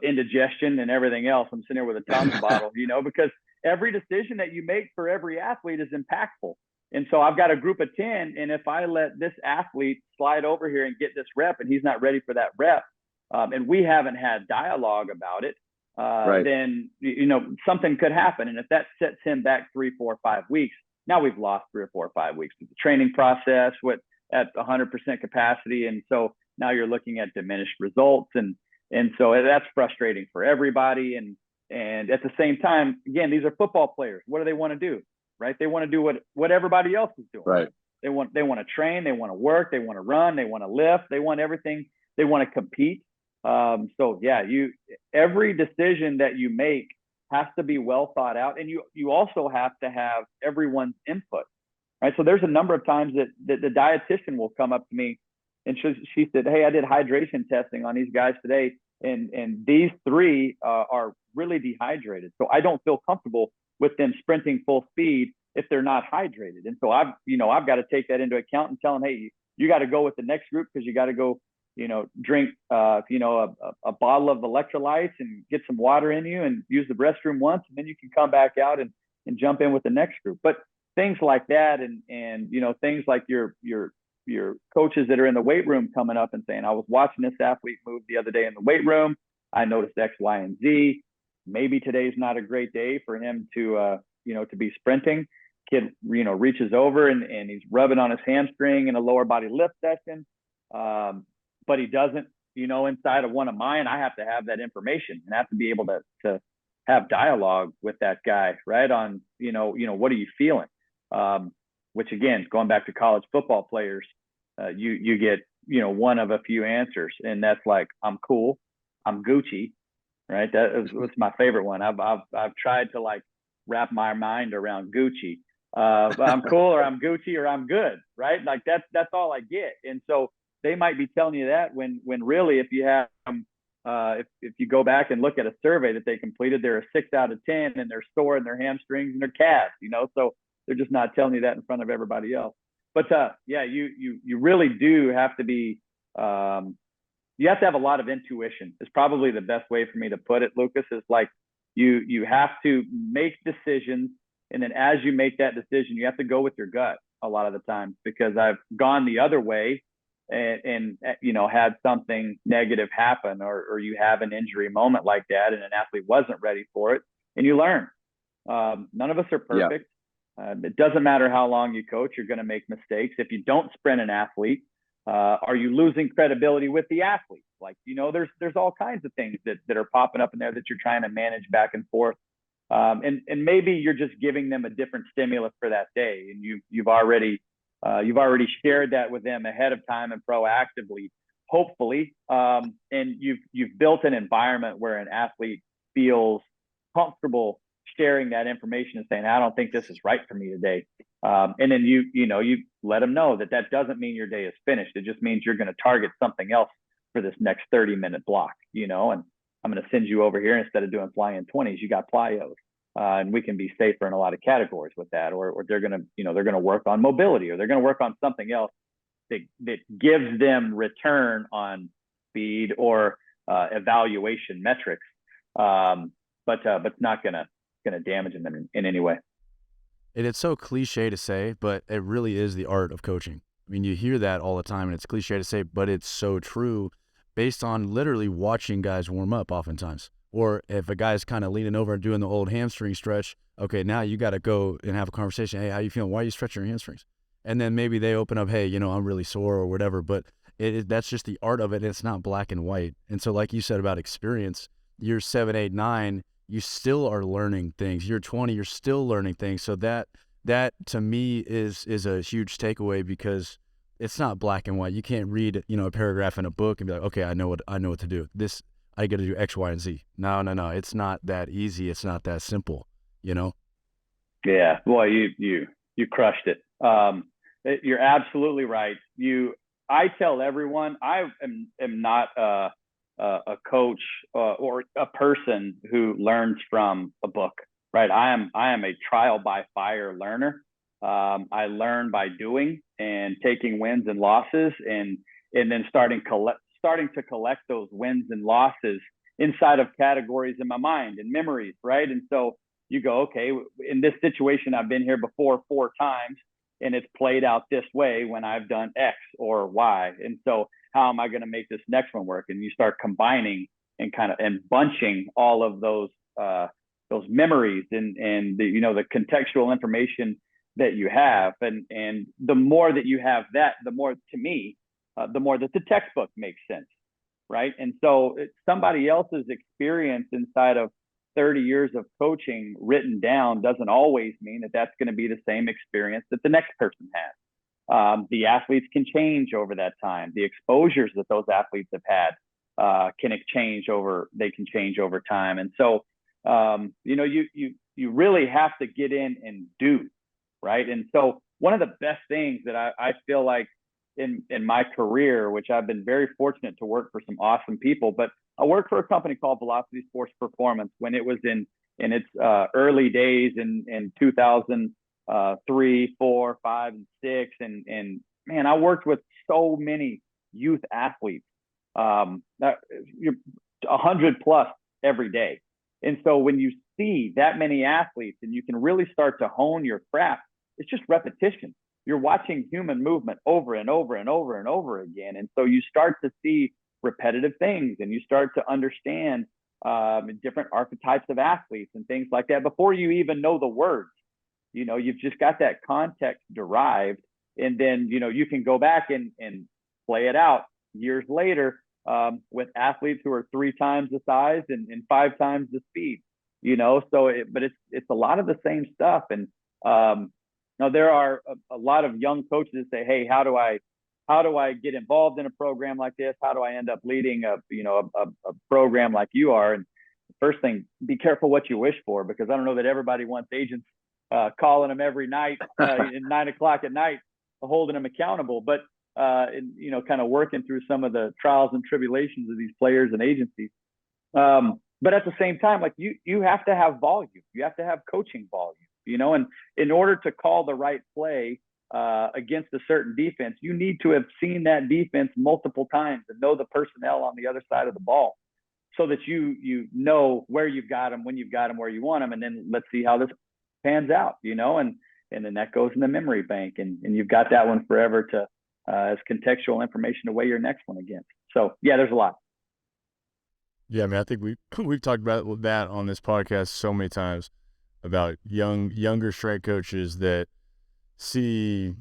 indigestion and everything else. I'm sitting here with a Thompson bottle, because every decision that you make for every athlete is impactful. And so I've got a group of 10, and if I let this athlete slide over here and get this rep and he's not ready for that rep, and we haven't had dialogue about it, then, something could happen. And if that sets him back 3, 4, 5 weeks, now we've lost 3 or 4 or 5 weeks of the training process at 100% capacity. And so now you're looking at diminished results. And so that's frustrating for everybody. And at the same time, again, these are football players. What do they want to do? Right? They want to do what everybody else is doing. Right. They want to train, they want to work, they want to run, they want to lift, they want everything, they want to compete. So yeah, every decision that you make has to be well thought out, and you also have to have everyone's input. Right. So there's a number of times that the dietitian will come up to me and she said, hey, I did hydration testing on these guys today, and these 3 are really dehydrated. So I don't feel comfortable with them sprinting full speed if they're not hydrated. And so I've got to take that into account and tell them, hey, you got to go with the next group because you got to go, drink, a bottle of electrolytes and get some water in you and use the restroom once, and then you can come back out and jump in with the next group. But things like that, and things like your coaches that are in the weight room coming up and saying, I was watching this athlete move the other day in the weight room. I noticed X, Y, and Z. Maybe today's not a great day for him to be sprinting. Kid, reaches over and he's rubbing on his hamstring in a lower body lift session. But he doesn't, inside of one of mine, I have to have that information and I have to be able to have dialogue with that guy, right? On, what are you feeling? Which again, going back to college football players, you get, one of a few answers, and that's like, I'm cool, I'm Gucci. Right. That's my favorite one. I've tried to like wrap my mind around Gucci. I'm cool, or I'm Gucci, or I'm good. Right. Like that's all I get. And so they might be telling you that when really, if you have If you go back and look at a survey that they completed, they're a 6 out of 10, and they're sore in their hamstrings and their calves, so they're just not telling you that in front of everybody else. But yeah, you really do have to be, you have to have a lot of intuition is probably the best way for me to put it, Lucas, is like you have to make decisions. And then as you make that decision, you have to go with your gut a lot of the times, because I've gone the other way and had something negative happen, or you have an injury moment like that and an athlete wasn't ready for it, and you learn. None of us are perfect. It doesn't matter how long you coach, you're going to make mistakes. If you don't sprint an athlete, are you losing credibility with the athlete? Like, there's all kinds of things that are popping up in there that you're trying to manage back and forth. And maybe you're just giving them a different stimulus for that day, and you've already shared that with them ahead of time and proactively, hopefully, and you've built an environment where an athlete feels comfortable sharing that information and saying, I don't think this is right for me today. And then you let them know that doesn't mean your day is finished. It just means you're going to target something else for this next 30-minute block, and I'm going to send you over here. Instead of doing fly-in 20s, you got plyos. And we can be safer in a lot of categories with that, or they're going to work on mobility, or they're going to work on something else that gives them return on speed or evaluation metrics. But it's not going to damage them in any way. And it's so cliche to say, but it really is the art of coaching. I mean, you hear that all the time, and it's cliche to say, but it's so true based on literally watching guys warm up oftentimes. Or if a guy's kind of leaning over and doing the old hamstring stretch, okay, now you got to go and have a conversation. Hey, how you feeling? Why are you stretching your hamstrings? And then maybe they open up, hey, I'm really sore or whatever. But that's just the art of it. It's not black and white. And so like you said about experience, year 7, 8, 9, you still are learning things. Year 20, you're still learning things. So that to me is a huge takeaway, because it's not black and white. You can't read, a paragraph in a book and be like, okay, I know what to do. This, I got to do X, Y, and Z. No. It's not that easy. It's not that simple, Yeah. Boy, you crushed it. You're absolutely right. I tell everyone, I am not a coach or a person who learns from a book, right? I am a trial by fire learner. I learn by doing and taking wins and losses, and then starting to collect those wins and losses inside of categories in my mind and memories, right? And so you go, okay, in this situation, I've been here before 4 times, and it's played out this way when I've done X or Y. And so how am I going to make this next one work? And you start combining and bunching all of those memories and the contextual information that you have. And the more that you have that, the more, to me, the more that the textbook makes sense, right? And so somebody else's experience inside of 30 years of coaching written down doesn't always mean that that's going to be the same experience that the next person has. The athletes can change over that time. The exposures that those athletes have had can change over time. And so, you really have to get in and do, right? And so one of the best things that I feel like in my career, which I've been very fortunate to work for some awesome people, but I worked for a company called Velocity Sports Performance when it was in its early days in 2003, 4, 5, and 6. And man, I worked with so many youth athletes, 100 plus every day. And so when you see that many athletes and you can really start to hone your craft, it's just repetition. You're watching human movement over and over and over and over again. And so you start to see repetitive things, and you start to understand different archetypes of athletes and things like that before you even know the words. You've just got that context derived, and then you can go back and play it out years later with athletes who are 3 times the size and 5 times the speed. But it's a lot of the same stuff. And now there are a lot of young coaches that say, hey, how do I get involved in a program like this? How do I end up leading a program like you are? And the first thing, be careful what you wish for, because I don't know that everybody wants agents calling them every night at 9 o'clock at night, holding them accountable. But and, kind of working through some of the trials and tribulations of these players and agencies. But at the same time, like you have to have volume. You have to have coaching volume, and in order to call the right play against a certain defense, you need to have seen that defense multiple times and know the personnel on the other side of the ball, so that you know where you've got them, when you've got them, where you want them, and then let's see how this pans out, and then that goes in the memory bank, and you've got that one forever to as contextual information to weigh your next one against. So yeah, there's a lot. Yeah, I mean, I think we've talked about that on this podcast so many times about younger strength coaches that see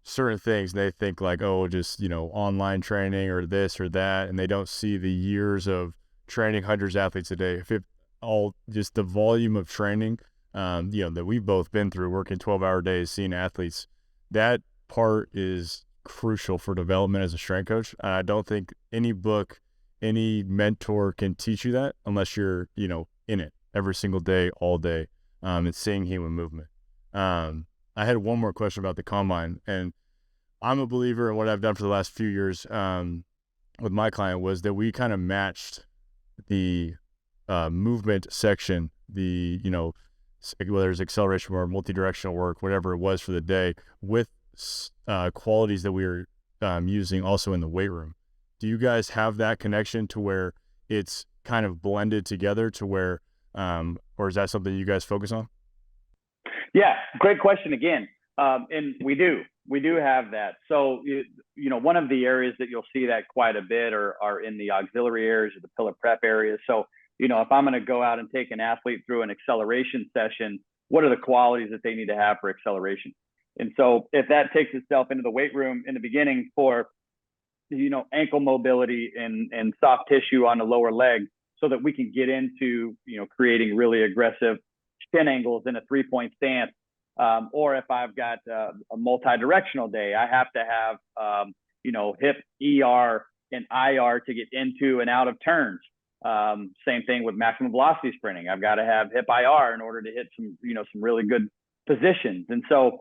certain things and they think like, oh, just online training or this or that, and they don't see the years of training hundreds of athletes a day. If it all just the volume of training, that we've both been through, working 12-hour days, seeing athletes, that part is crucial for development as a strength coach. I don't think any book, any mentor can teach you that unless you're, in it every single day, all day, and seeing human movement. I had one more question about the combine, and I'm a believer in what I've done for the last few years with my client was that we kind of matched the movement section, the, whether it's acceleration or multi-directional work, whatever it was for the day, with qualities that we were using also in the weight room. Do you guys have that connection to where it's kind of blended together to where, or is that something you guys focus on? Yeah, great question again. And we do have that. So, one of the areas that you'll see that quite a bit are in the auxiliary areas or the pillar prep areas. So, if I'm going to go out and take an athlete through an acceleration session, what are the qualities that they need to have for acceleration? And so if that takes itself into the weight room in the beginning for, ankle mobility and soft tissue on the lower leg, so that we can get into, creating really aggressive shin angles in a 3-point stance. Or if I've got a multi-directional day, I have to have, hip ER and IR to get into and out of turns. Same thing with maximum velocity sprinting. I've got to have hip IR in order to hit some really good positions. And so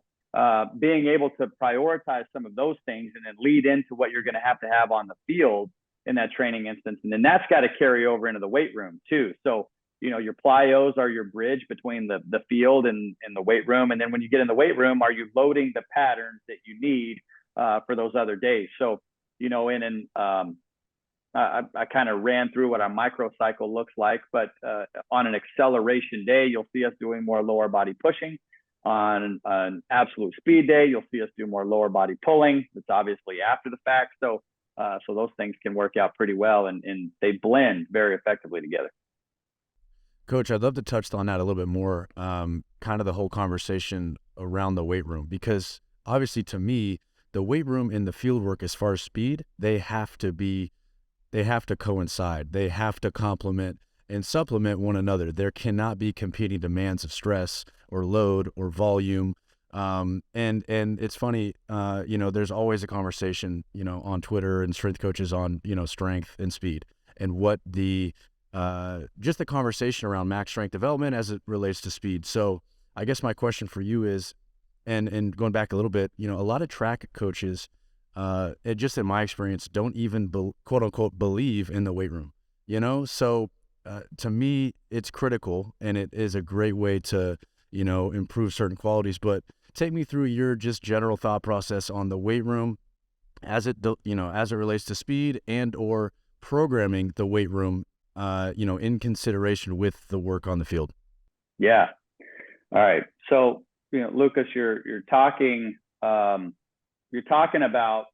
being able to prioritize some of those things and then lead into what you're going to have on the field in that training instance. And then that's got to carry over into the weight room too. So, your plyos are your bridge between the field and the weight room. And then when you get in the weight room, are you loading the patterns that you need for those other days? So, I kind of ran through what our microcycle looks like, but on an acceleration day, you'll see us doing more lower body pushing. On an absolute speed day, you'll see us do more lower body pulling. It's obviously after the fact. So those things can work out pretty well, and they blend very effectively together. Coach, I'd love to touch on that a little bit more, kind of the whole conversation around the weight room, because obviously to me, the weight room and the field work as far as speed, they have to coincide. They have to complement and supplement one another. There cannot be competing demands of stress or load or volume. And it's funny, there's always a conversation, on Twitter and strength coaches on, strength and speed and what just the conversation around max strength development as it relates to speed. So I guess my question for you is, and going back a little bit, a lot of track coaches, just in my experience, don't even quote unquote believe in the weight room, So to me, it's critical, and it is a great way to, improve certain qualities. But take me through your just general thought process on the weight room as it relates to speed and or programming the weight room, in consideration with the work on the field. Yeah. All right. So, Lucas, you're talking about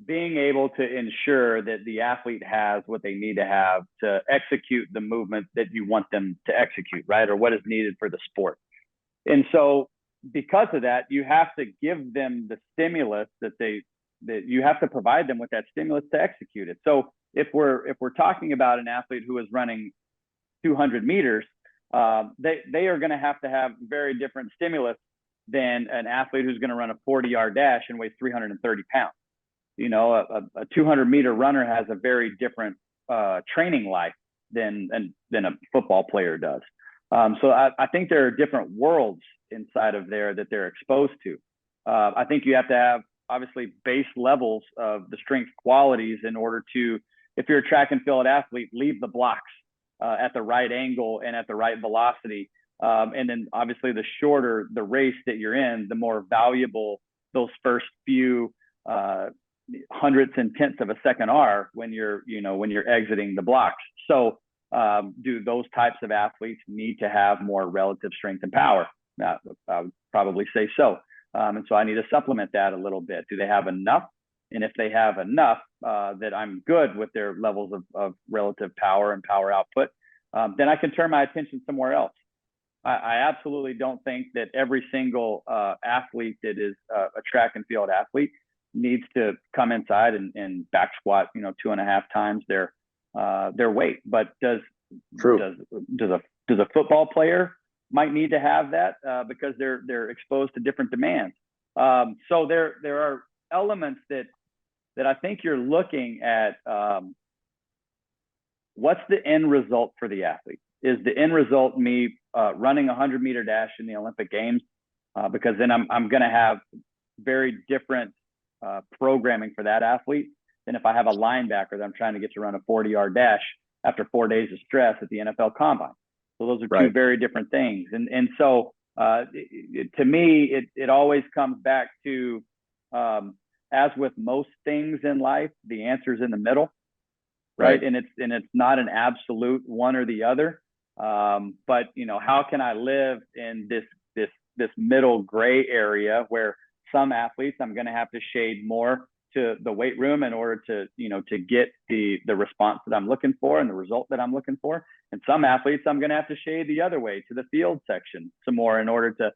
being able to ensure that the athlete has what they need to have to execute the movement that you want them to execute, right? Or what is needed for the sport. And so because of that, you have to give them the stimulus that you have to provide them with that stimulus to execute it. So if we're talking about an athlete who is running 200 meters, they are going to have very different stimulus than an athlete who's going to run a 40-yard dash and weigh 330 pounds. A 200-meter runner has a very different training life than a football player does. So I think there are different worlds inside of there that they're exposed to. I think you have to have obviously base levels of the strength qualities in order to, if you're a track and field athlete, leave the blocks at the right angle and at the right velocity. And then obviously the shorter the race that you're in, the more valuable those first few hundredths and tenths of a second are when you're exiting the blocks. So do those types of athletes need to have more relative strength and power? I would probably say so. And so I need to supplement that a little bit. Do they have enough? And if they have enough, that I'm good with their levels of relative power and power output, then I can turn my attention somewhere else. I absolutely don't think that every single athlete that is a track and field athlete needs to come inside and back squat, 2.5 times their weight. But does a football player might need to have that because they're exposed to different demands. So there are elements that I think you're looking at. What's the end result for the athlete? Is the end result me running a 100-meter dash in the Olympic Games? Because then I'm going to have very different programming for that athlete than if I have a linebacker that I'm trying to get to run a 40-yard dash after 4 days of stress at the NFL Combine. So those are two very different things. And so to me, it always comes back to, as with most things in life, the answer is in the middle, right? And it's not an absolute one or the other. But how can I live in this middle gray area where some athletes I'm going to have to shade more to the weight room in order to get the response that I'm looking for and the result that I'm looking for. And some athletes I'm going to have to shade the other way to the field section some more in order to,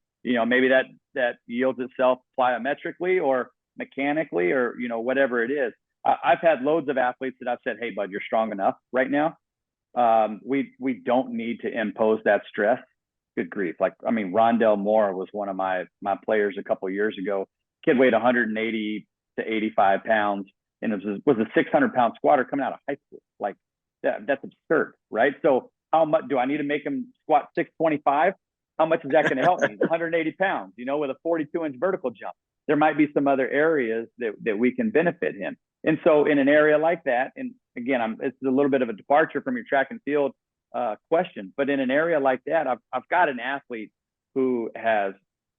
maybe that yields itself plyometrically or mechanically or, whatever it is. I've had loads of athletes that I've said, hey, bud, you're strong enough right now. We don't need to impose that stress. Good grief. Rondell Moore was one of my players a couple of years ago. Kid weighed 180 to 85 pounds and it was a 600-pound squatter coming out of high school. Like that's absurd, right? So how much do I need to make him squat 625? How much is that going to help me? He's 180 pounds, with a 42-inch vertical jump. There might be some other areas that we can benefit him. And so in an area like that, and again, it's a little bit of a departure from your track and field question, but in an area like that, I've got an athlete who has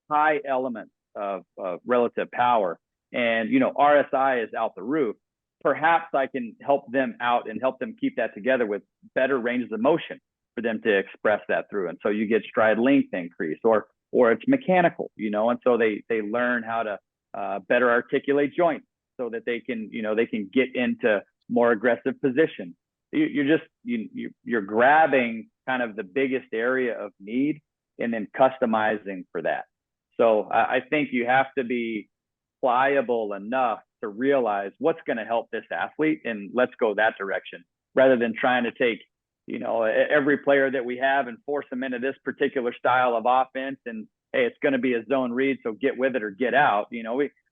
high elements of relative power and, RSI is out the roof. Perhaps I can help them out and help them keep that together with better ranges of motion for them to express that through. And so you get stride length increase or it's mechanical, and so they learn how to better articulate joints so that they can get into more aggressive position. You're grabbing kind of the biggest area of need and then customizing for that. So I think you have to be pliable enough to realize what's going to help this athlete and let's go that direction rather than trying to take, every player that we have and force them into this particular style of offense. And hey, it's going to be a zone read, so get with it or get out.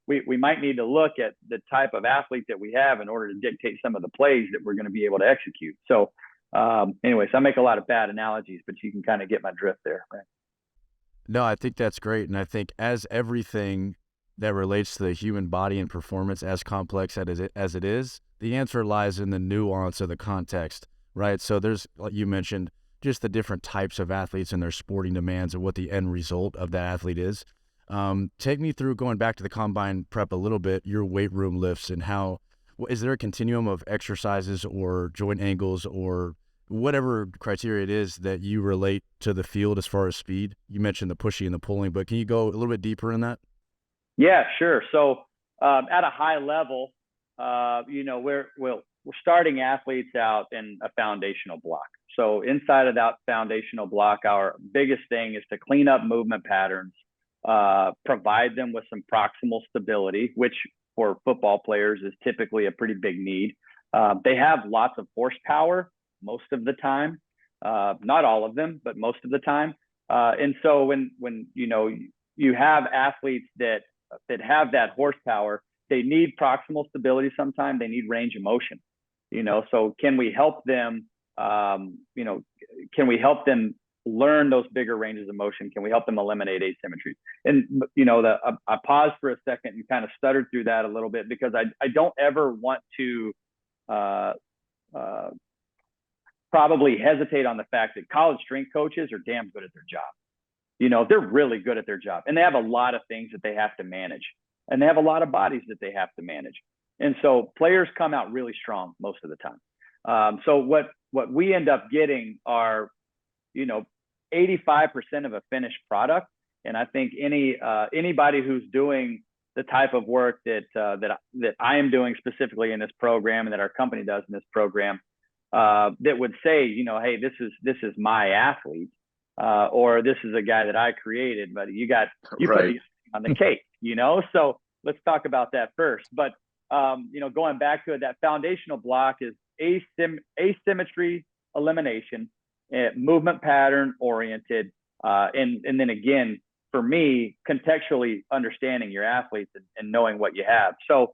We might need to look at the type of athlete that we have in order to dictate some of the plays that we're going to be able to execute. So anyways, I make a lot of bad analogies, but you can kind of get my drift there, right? No, I think that's great. And I think as everything that relates to the human body and performance, as complex as it is, the answer lies in the nuance of the context, right? So there's, like you mentioned, just the different types of athletes and their sporting demands and what the end result of that athlete is. Take me through, going back to the combine prep a little bit, your weight room lifts and how, is there a continuum of exercises or joint angles or whatever criteria it is that you relate to the field as far as speed? You mentioned the pushing and the pulling, but can you go a little bit deeper in that? Yeah, sure. So at a high level, we're starting athletes out in a foundational block. So inside of that foundational block, our biggest thing is to clean up movement patterns, provide them with some proximal stability, which for football players is typically a pretty big need. They have lots of horsepower most of the time, not all of them, but most of the time. And so when you have athletes that have that horsepower, they need proximal stability sometimes, they need range of motion. So can we help them, learn those bigger ranges of motion? Can we help them eliminate asymmetries? And I paused for a second and kind of stuttered through that a little bit, because I don't ever want to probably hesitate on the fact that college strength coaches are damn good at their job. They're really good at their job, and they have a lot of things that they have to manage, and they have a lot of bodies that they have to manage. And so players come out really strong most of the time. So what we end up getting are, 85% of a finished product. And I think anybody who's doing the type of work that I am doing specifically in this program, and that our company does in this program, that would say, hey, this is my athlete, or this is a guy that I created, but you put these on the cake, So let's talk about that first. But going back to it, that foundational block is asymmetry elimination, movement pattern oriented, and then again, for me, contextually understanding your athletes and knowing what you have. So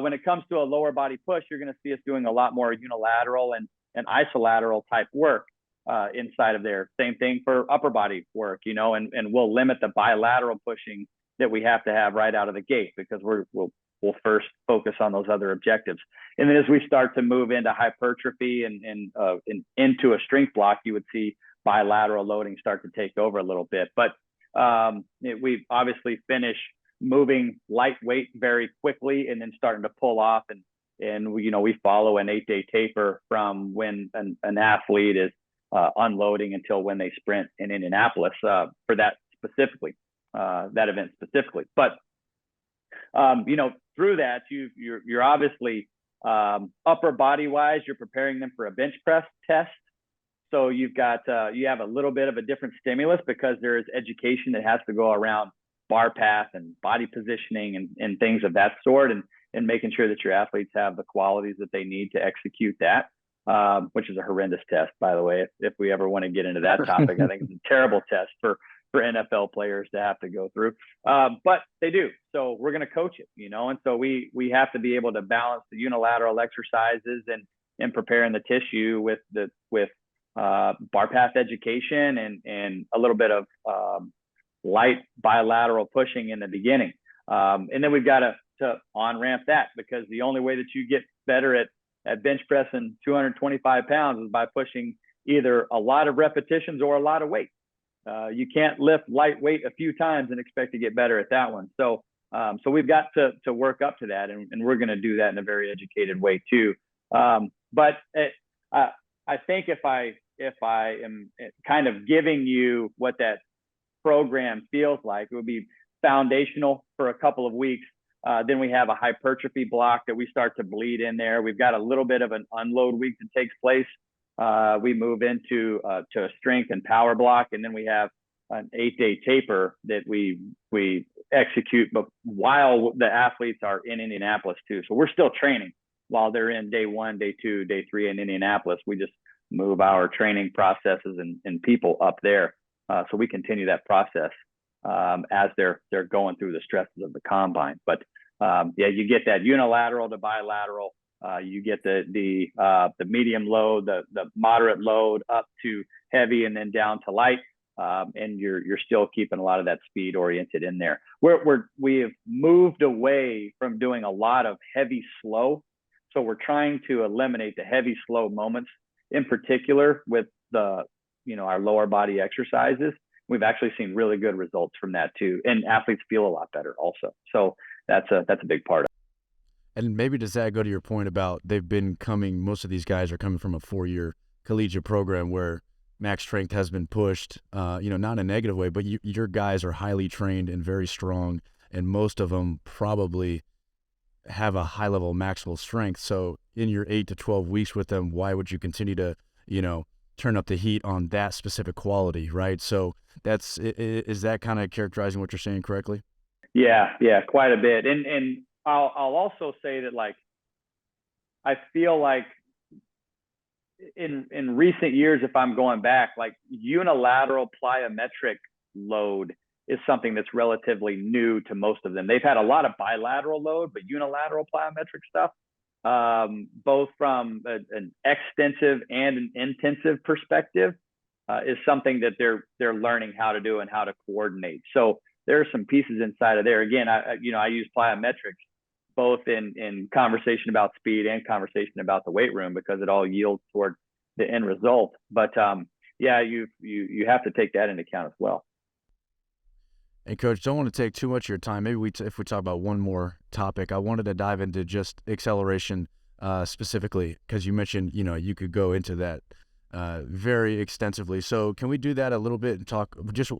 when it comes to a lower body push, you're going to see us doing a lot more unilateral and isolateral type work inside of there. Same thing for upper body work, and we'll limit the bilateral pushing that we have to have right out of the gate, because we'll first focus on those other objectives. And then as we start to move into hypertrophy and into a strength block, you would see bilateral loading start to take over a little bit. But we obviously finish moving lightweight very quickly, and then starting to pull off, and we follow an 8-day taper from when an athlete is unloading until when they sprint in Indianapolis for that specifically, that event specifically. But through that, you're obviously upper body wise, you're preparing them for a bench press test. So you have a little bit of a different stimulus, because there is education that has to go around bar path and body positioning and things of that sort, and making sure that your athletes have the qualities that they need to execute that, which is a horrendous test, by the way. If we ever want to get into that topic, I think it's a terrible test for NFL players to have to go through, but they do. So we're going to coach it, and so we have to be able to balance the unilateral exercises and preparing the tissue with bar path education and a little bit of light bilateral pushing in the beginning, and then we've got to on ramp that, because the only way that you get better at bench pressing 225 pounds is by pushing either a lot of repetitions or a lot of weight. You can't lift lightweight a few times and expect to get better at that one. So we've got to work up to that, and we're going to do that in a very educated way too. But I think if I am kind of giving you what that program feels like, it would be foundational for a couple of weeks. Then we have a hypertrophy block that we start to bleed in there. We've got a little bit of an unload week that takes place. We move into to a strength and power block, and then we have an 8-day taper that we execute, but while the athletes are in Indianapolis too. So we're still training while they're in day 1, day 2, day 3 in Indianapolis. We just move our training processes and people up there. So we continue that process as they're going through the stresses of the combine. But you get that unilateral to bilateral. You get the medium load, the moderate load up to heavy, and then down to light. And you're still keeping a lot of that speed oriented in there. We have moved away from doing a lot of heavy slow. So we're trying to eliminate the heavy slow moments, in particular with our lower body exercises. We've actually seen really good results from that too. And athletes feel a lot better also. So that's a big part of it. And maybe does that go to your point about most of these guys are coming from a 4-year collegiate program where max strength has been pushed, not in a negative way, but your guys are highly trained and very strong, and most of them probably have a high level of maximal strength. So in your 8 to 12 weeks with them, why would you continue to, turn up the heat on that specific quality, right? So is that kind of characterizing what you're saying correctly? Yeah, quite a bit. And I'll also say that, like, I feel like in recent years, if I'm going back, like unilateral plyometric load is something that's relatively new to most of them. They've had a lot of bilateral load, but unilateral plyometric stuff, both from an extensive and an intensive perspective, is something that they're learning how to do and how to coordinate. So there are some pieces inside of there. Again, I use plyometrics both in conversation about speed and conversation about the weight room, because it all yields toward the end result. But yeah, you have to take that into account as well. And Coach, don't want to take too much of your time. Maybe if we talk about one more topic, I wanted to dive into just acceleration specifically, because you mentioned, you could go into that very extensively. So can we do that a little bit and talk, just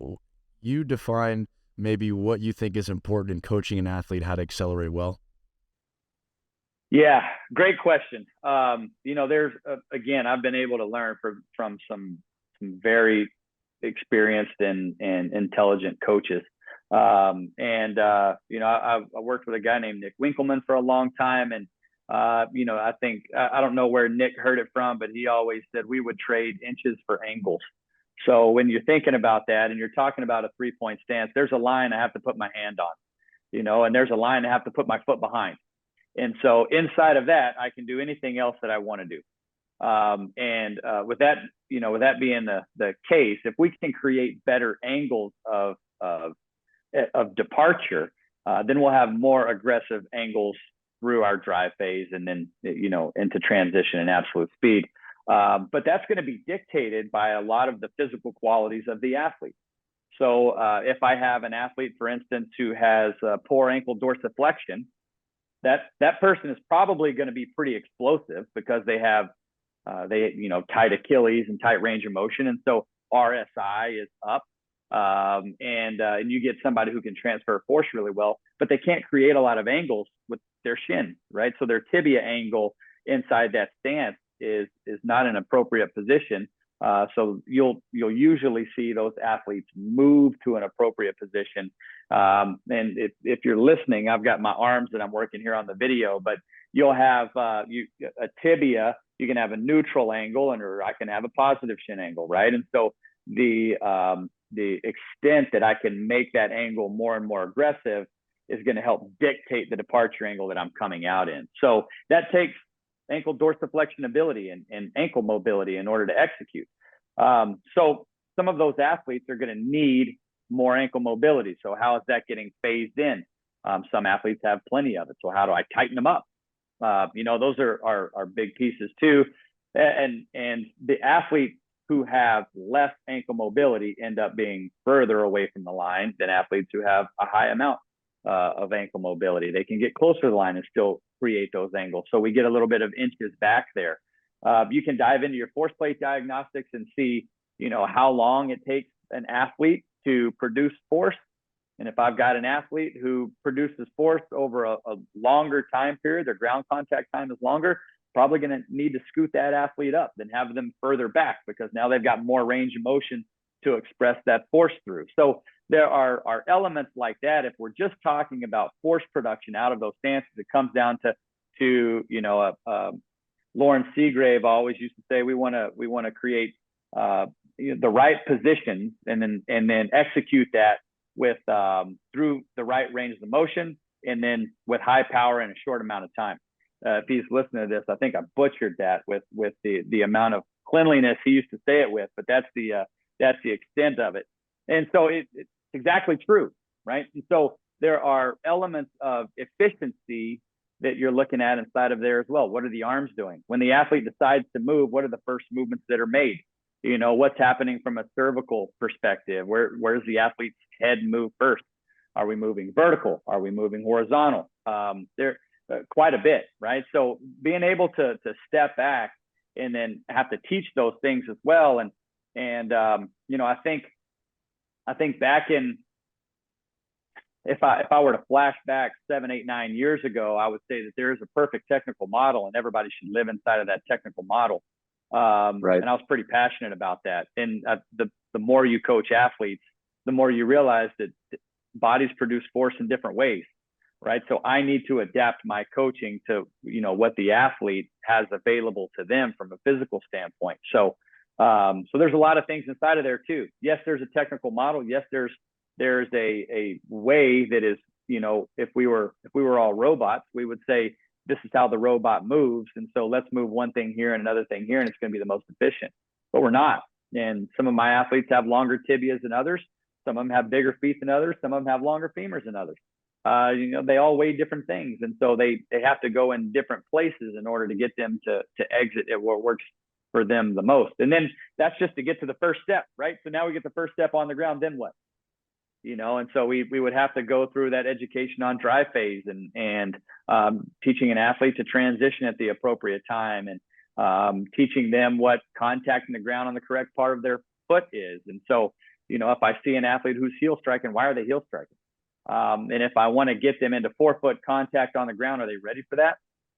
you define maybe what you think is important in coaching an athlete how to accelerate well? Yeah, great question. There's again, I've been able to learn from some very experienced and intelligent coaches. I worked with a guy named Nick Winkelman for a long time, and I think I don't know where Nick heard it from, but he always said we would trade inches for angles. So when you're thinking about that and you're talking about a 3-point stance, there's a line I have to put my hand on, and there's a line I have to put my foot behind. And so inside of that, I can do anything else that I want to do. With that being the case, if we can create better angles of departure, then we'll have more aggressive angles through our drive phase and then, into transition and absolute speed. But that's going to be dictated by a lot of the physical qualities of the athlete. So if I have an athlete, for instance, who has poor ankle dorsiflexion, that person is probably going to be pretty explosive because they have tight Achilles and tight range of motion, and so RSI is up, and you get somebody who can transfer force really well, but they can't create a lot of angles with their shin, right? So their tibia angle inside that stance is not an appropriate position. So you'll usually see those athletes move to an appropriate position. And if you're listening, I've got my arms that I'm working here on the video, but you'll have a tibia. You can have a neutral angle, or I can have a positive shin angle, right? And so the extent that I can make that angle more and more aggressive is going to help dictate the departure angle that I'm coming out in. So that takes ankle dorsiflexion ability and ankle mobility in order to execute. So some of those athletes are going to need more ankle mobility. So how is that getting phased in? Some athletes have plenty of it. So how do I tighten them up? Those are big pieces too. And the athletes who have less ankle mobility end up being further away from the line than athletes who have a high amount of ankle mobility. They can get closer to the line and still create those angles. So we get a little bit of inches back there. You can dive into your force plate diagnostics and see, how long it takes an athlete to produce force. And if I've got an athlete who produces force over a longer time period, their ground contact time is longer, probably going to need to scoot that athlete up than have them further back, because now they've got more range of motion to express that force through. So there are elements like that. If we're just talking about force production out of those stances, it comes down to Lauren Seagrave always used to say, we want to create the right position and then execute that with through the right range of motion, and then with high power in a short amount of time. If he's listening to this, I think I butchered that with the amount of cleanliness he used to say it with, but that's the extent of it. And so it's exactly true, right? And so there are elements of efficiency that you're looking at inside of there as well. What are the arms doing? When the athlete decides to move, what are the first movements that are made? What's happening from a cervical perspective? Where's the athlete's head move first? Are we moving vertical? Are we moving horizontal? There quite a bit, right? So being able to step back and then have to teach those things as well. And I think back in, if I were to flash back 7, 8, 9 years ago, I would say that there is a perfect technical model and everybody should live inside of that technical model. Right. And I was pretty passionate about that. And the more you coach athletes, the more you realize that bodies produce force in different ways, right? So I need to adapt my coaching to, what the athlete has available to them from a physical standpoint. So there's a lot of things inside of there too. Yes, there's a technical model. Yes, there's a way that is, if we were all robots, we would say, this is how the robot moves. And so let's move one thing here and another thing here, and it's going to be the most efficient. But we're not. And some of my athletes have longer tibias than others. Some of them have bigger feet than others. Some of them have longer femurs than others. They all weigh different things. And so they have to go in different places in order to get them to exit at what works for them the most. And then that's just to get to the first step, right? So now we get the first step on the ground, then what? And so we would have to go through that education on drive phase and teaching an athlete to transition at the appropriate time, and teaching them what contacting the ground on the correct part of their foot is. And so, if I see an athlete who's heel striking, why are they heel striking? And if I want to get them into forefoot contact on the ground, are they ready for that?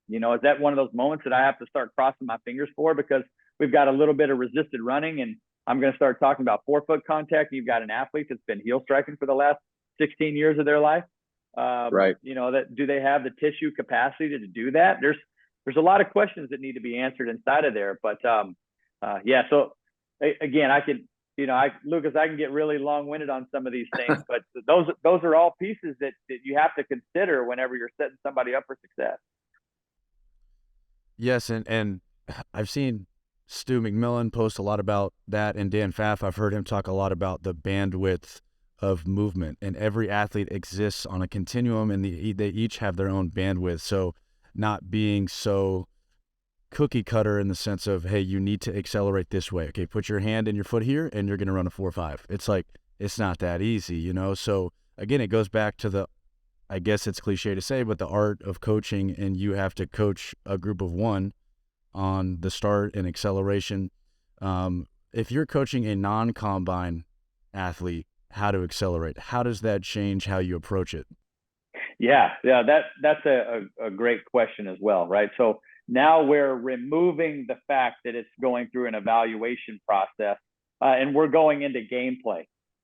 Is that one of those moments that I have to start crossing my fingers for because we've got a little bit of resisted running and I'm going to start talking about forefoot contact. You've got an athlete that's been heel striking for the last 16 years of their life. Right. Do they have the tissue capacity to do that? There's a lot of questions that need to be answered inside of there. But so again, Lucas, I can get really long-winded on some of these things, but those are all pieces that you have to consider whenever you're setting somebody up for success. Yes, and I've seen Stu McMillan post a lot about that, and Dan Pfaff, I've heard him talk a lot about the bandwidth of movement, and every athlete exists on a continuum, and they each have their own bandwidth. So not being so cookie cutter in the sense of, hey, you need to accelerate this way. Okay, put your hand and your foot here, and you're going to run a 4.5. It's like, it's not that easy, So again, it goes back to I guess it's cliche to say, but the art of coaching, and you have to coach a group of one on the start and acceleration. If you're coaching a non-combine athlete, how to accelerate, how does that change how you approach it? Yeah, that's a great question as well, right? So now we're removing the fact that it's going through an evaluation process, and we're going into gameplay,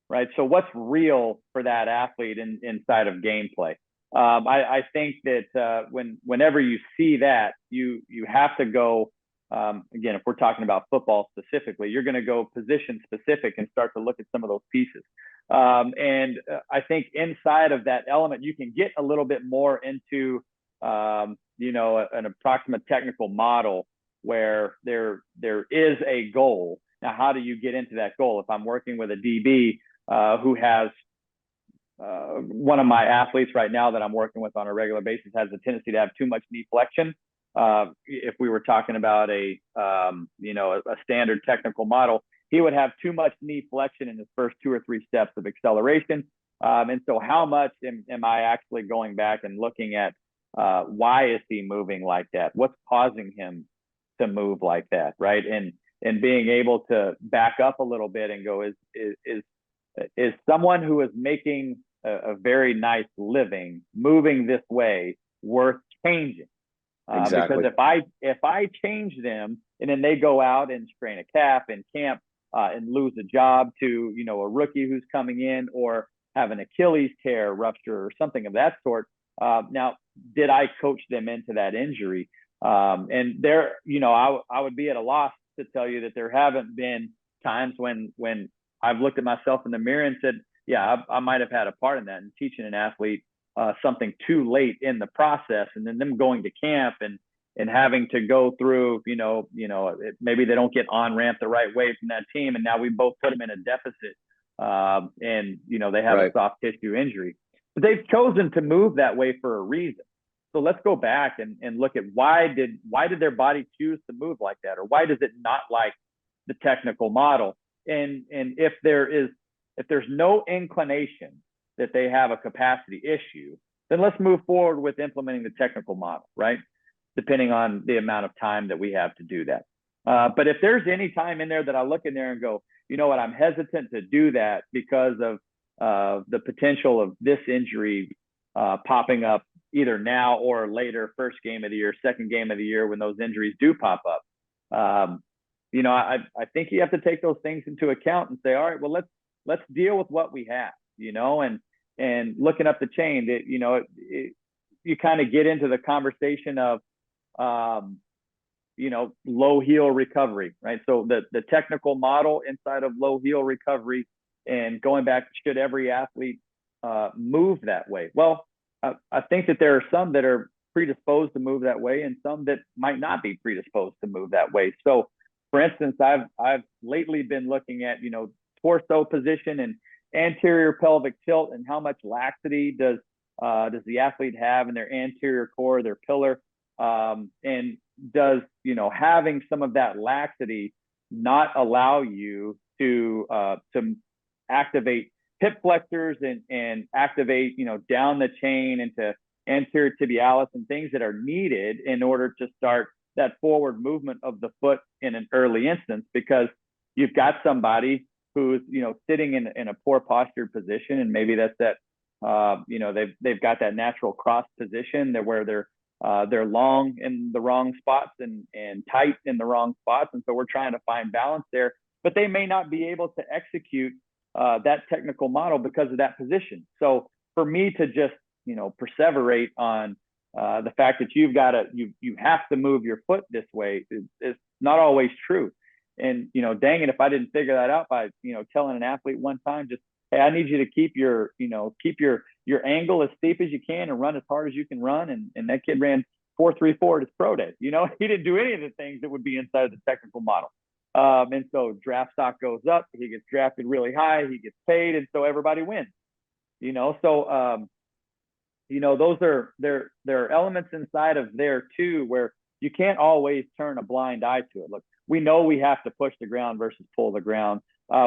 right? So what's real for that athlete inside of gameplay? I think that whenever you see that, you have to go, again, if we're talking about football specifically, you're going to go position specific and start to look at some of those pieces. And I think inside of that element, you can get a little bit more into, an approximate technical model where there is a goal. Now, how do you get into that goal? If I'm working with a DB who has one of my athletes right now that I'm working with on a regular basis has a tendency to have too much knee flexion. If we were talking about a standard technical model, he would have too much knee flexion in his first 2 or 3 steps of acceleration. And so how much am I actually going back and looking at why is he moving like that? What's causing him to move like that, right? And being able to back up a little bit and go, is someone who is making a very nice living moving this way worth changing? Exactly. Because if I change them and then they go out and strain a calf in camp and lose a job to a rookie who's coming in, or have an Achilles tear, rupture, or something of that sort, now did I coach them into that injury? And there, I would be at a loss to tell you that there haven't been times when I've looked at myself in the mirror and said, yeah, I might have had a part in that, and teaching an athlete something too late in the process, and then them going to camp and having to go through, maybe they don't get on ramp the right way from that team, and now we both put them in a deficit, and they have a soft tissue injury, but they've chosen to move that way for a reason. So let's go back and look at why did their body choose to move like that, or why does it not like the technical model? And if there's no inclination that they have a capacity issue, then let's move forward with implementing the technical model, right? Depending on the amount of time that we have to do that. But if there's any time in there that I look in there and go, you know what, I'm hesitant to do that because of the potential of this injury popping up either now or later, first game of the year, second game of the year, when those injuries do pop up. I think you have to take those things into account and say, all right, well, let's deal with what we have, and looking up the chain that, you kind of get into the conversation of, low heel recovery, right? So the technical model inside of low heel recovery, and going back, should every athlete move that way? Well, I think that there are some that are predisposed to move that way, and some that might not be predisposed to move that way. So for instance, I've lately been looking at, torso position and anterior pelvic tilt, and how much laxity does the athlete have in their anterior core, their pillar, and does having some of that laxity not allow you to activate hip flexors and activate down the chain into anterior tibialis and things that are needed in order to start that forward movement of the foot in an early instance, because you've got somebody who's sitting in a poor postured position, and maybe that's that they've got that natural cross position where they're long in the wrong spots and tight in the wrong spots, and so we're trying to find balance there, but they may not be able to execute that technical model because of that position. So for me to just perseverate on the fact that you have to move your foot this way is not always true. And dang it, if I didn't figure that out by telling an athlete one time, just, hey, I need you to keep your angle as steep as you can and run as hard as you can run, and that kid ran 4.34 at his pro day. He didn't do any of the things that would be inside of the technical model. And so draft stock goes up, he gets drafted really high, he gets paid, and so everybody wins. So those there are elements inside of there too where you can't always turn a blind eye to it. Look, we know we have to push the ground versus pull the ground.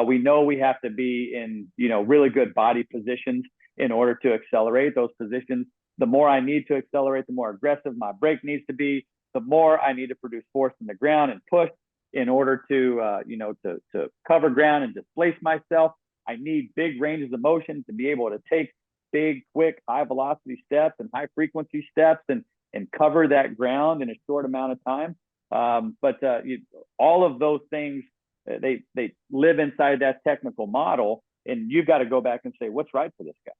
We know we have to be in really good body positions in order to accelerate those positions. The more I need to accelerate, the more aggressive my brake needs to be. The more I need to produce force in the ground and push in order to to cover ground and displace myself. I need big ranges of motion to be able to take big, quick, high velocity steps and high frequency steps and cover that ground in a short amount of time. But all of those things, they live inside that technical model, and you've got to go back and say, what's right for this guy?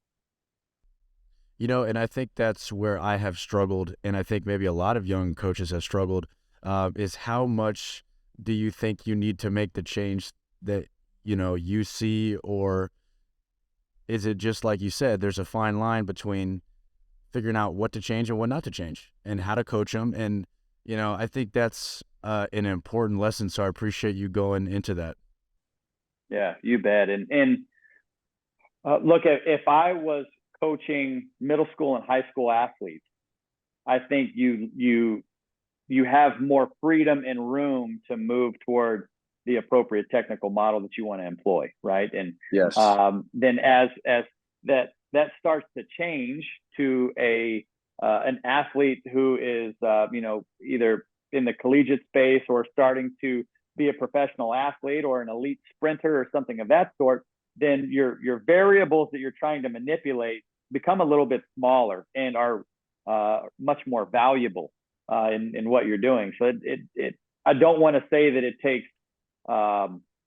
And I think that's where I have struggled, and I think maybe a lot of young coaches have struggled, is how much do you think you need to make the change that, you see, or is it just like you said, there's a fine line between figuring out what to change and what not to change and how to coach them. And, I think that's an important lesson. So I appreciate you going into that. Yeah, you bet. And look, if I was coaching middle school and high school athletes, I think you have more freedom and room to move toward the appropriate technical model that you want to employ, right? And yes, then as that starts to change to an athlete who is either in the collegiate space or starting to be a professional athlete or an elite sprinter or something of that sort, then your variables that you're trying to manipulate become a little bit smaller and are much more valuable in what you're doing. So I don't want to say that it takes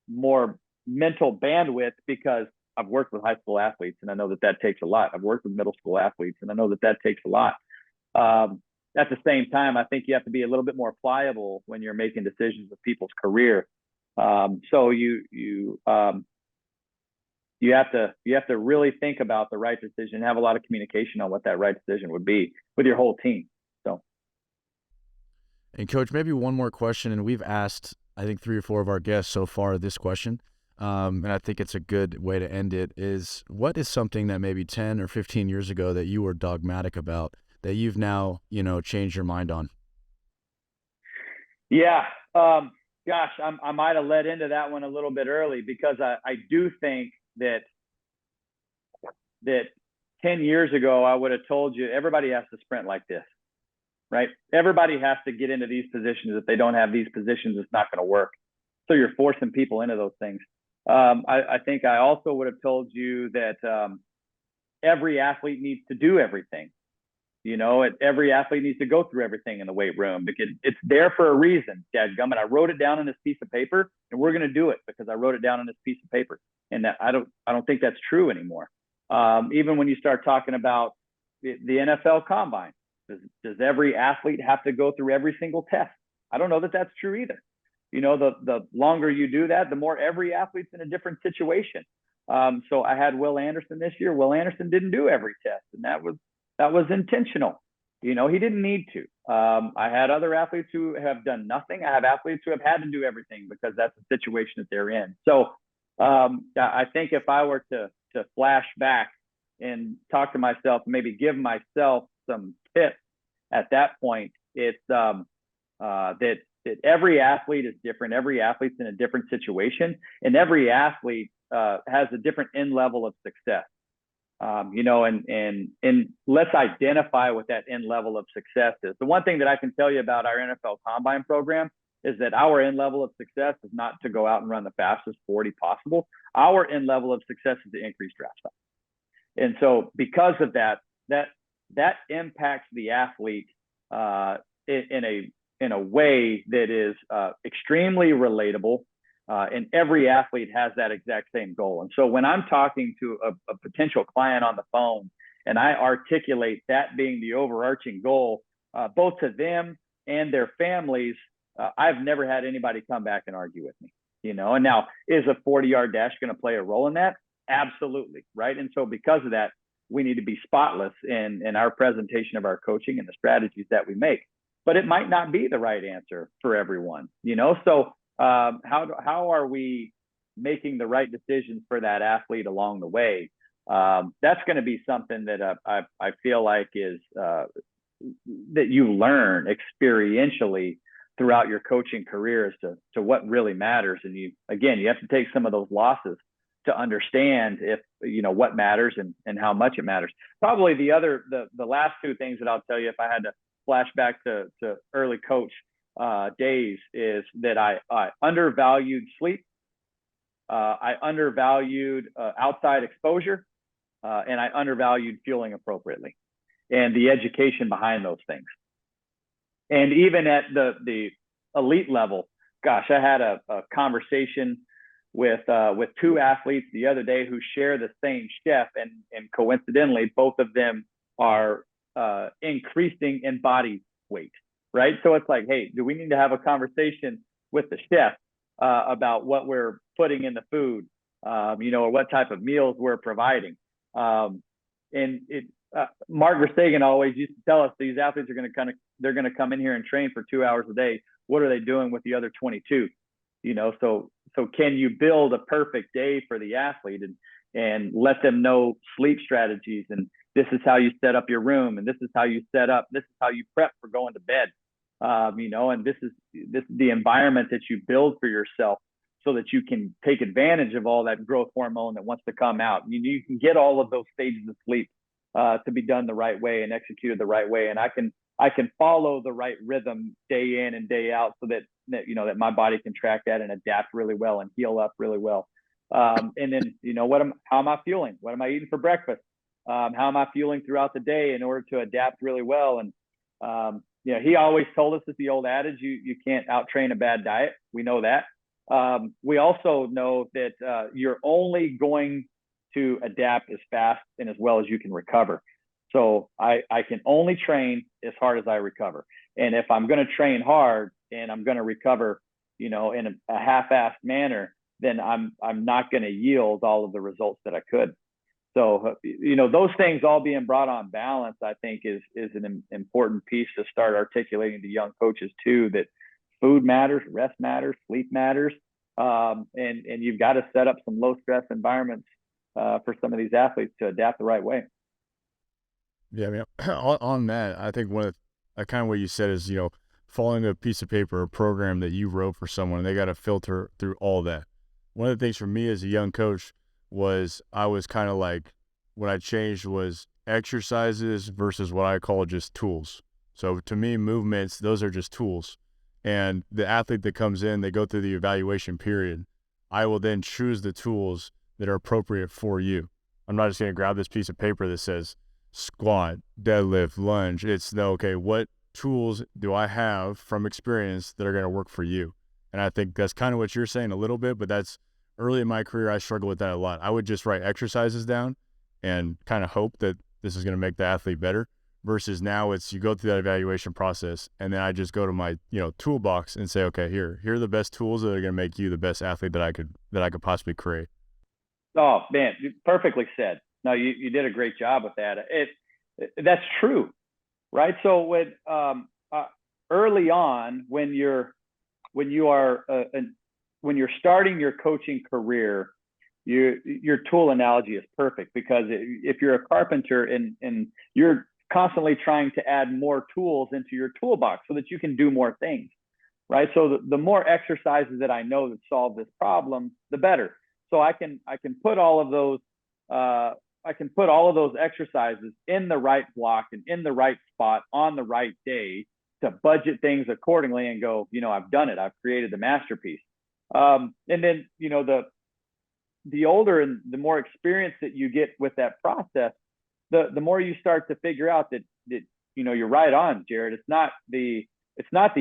more mental bandwidth, because I've worked with high school athletes and I know that takes a lot. I've worked with middle school athletes and I know that takes a lot. At the same time, I think you have to be a little bit more pliable when you're making decisions with people's career. So you have to really think about the right decision and have a lot of communication on what that right decision would be with your whole team. So, and Coach, maybe one more question, and we've asked, I think, 3 or 4 of our guests so far this question, and I think it's a good way to end it, is what is something that maybe 10 or 15 years ago that you were dogmatic about that you've now, changed your mind on? Yeah. Gosh, I might have led into that one a little bit early, because I do think that 10 years ago, I would have told you everybody has to sprint like this, right? Everybody has to get into these positions. If they don't have these positions, it's not going to work. So you're forcing people into those things. I think I also would have told you that every athlete needs to do everything. Every athlete needs to go through everything in the weight room, because it's there for a reason. Dadgummit, I wrote it down on this piece of paper, and we're going to do it because I wrote it down on this piece of paper. And that I don't think that's true anymore. Even when you start talking about the NFL combine, does every athlete have to go through every single test? I don't know that that's true either. The longer you do that, the more every athlete's in a different situation. So I had Will Anderson this year. Will Anderson didn't do every test, and that was intentional. He didn't need to. I had other athletes who have done nothing. I have athletes who have had to do everything because that's the situation that they're in. So I think if I were to flash back and talk to myself, maybe give myself some tips at that point, it's that every athlete is different. Every athlete's in a different situation, and every athlete has a different end level of success. And let's identify what that end level of success is. The one thing that I can tell you about our NFL Combine program is that our end level of success is not to go out and run the fastest 40 possible. Our end level of success is to increase draft stock. And so because of that impacts the athlete in a way that is extremely relatable. And every athlete has that exact same goal. And so when I'm talking to a potential client on the phone and I articulate that being the overarching goal, both to them and their families, I've never had anybody come back and argue with me, and now is a 40-yard dash going to play a role in that? Absolutely. Right. And so because of that, we need to be spotless in our presentation of our coaching and the strategies that we make, but it might not be the right answer for everyone, so how are we making the right decisions for that athlete along the way? That's going to be something that I feel like is that you learn experientially throughout your coaching career as to what really matters. And you have to take some of those losses to understand if what matters and how much it matters. Probably the last two things that I'll tell you, if I had to flash back to early coach days, is that I undervalued sleep, I undervalued outside exposure, and I undervalued fueling appropriately, and the education behind those things. And even at the elite level, gosh, I had a conversation with two athletes the other day who share the same chef, and coincidentally, both of them are increasing in body weight. Right. So it's like, hey, do we need to have a conversation with the chef about what we're putting in the food, or what type of meals we're providing? And Mark Verstegen always used to tell us these athletes are they're going to come in here and train for 2 hours a day. What are they doing with the other 22? So can you build a perfect day for the athlete and let them know sleep strategies, and this is how you set up your room, and this is how you prep for going to bed, and this is the environment that you build for yourself so that you can take advantage of all that growth hormone that wants to come out. You can get all of those stages of sleep to be done the right way and executed the right way, and I can follow the right rhythm day in and day out so that my body can track that and adapt really well and heal up really well. And then how am I fueling? What am I eating for breakfast? How am I fueling throughout the day in order to adapt really well? And he always told us, it's the old adage, you can't out train a bad diet. We know that. We also know that you're only going to adapt as fast and as well as you can recover. So I can only train as hard as I recover. And if I'm going to train hard and I'm going to recover, in a half-assed manner, then I'm not going to yield all of the results that I could. So, those things all being brought on balance, I think is an important piece to start articulating to young coaches too, that food matters, rest matters, sleep matters. And you've got to set up some low stress environments for some of these athletes to adapt the right way. Yeah, I mean, on that, I think one of the kind of what you said is, following a piece of paper, a program that you wrote for someone, and they got to filter through all that. One of the things for me as a young coach was I was kind of like, what I changed was exercises versus what I call just tools. So to me, movements, those are just tools. And the athlete that comes in, they go through the evaluation period. I will then choose the tools that are appropriate for you. I'm not just going to grab this piece of paper that says squat, deadlift, lunge. It's okay, what tools do I have from experience that are going to work for you? And I think that's kind of what you're saying a little bit, but that's early in my career, I struggled with that a lot. I would just write exercises down and kind of hope that this is going to make the athlete better, versus now it's you go through that evaluation process and then I just go to my, toolbox and say, okay, here are the best tools that are going to make you the best athlete that I could possibly create. Oh man, perfectly said. No, you did a great job with that. That's true. right? So early on, when you're starting your coaching career, your tool analogy is perfect, because if you're a carpenter and you're constantly trying to add more tools into your toolbox so that you can do more things, right? So the more exercises that I know that solve this problem, the better. So I can put all of those exercises in the right block and in the right spot on the right day to budget things accordingly and go, I've done it. I've created the masterpiece. And then, the older and the more experience that you get with that process, the more you start to figure out that you're right on, Jared. It's not the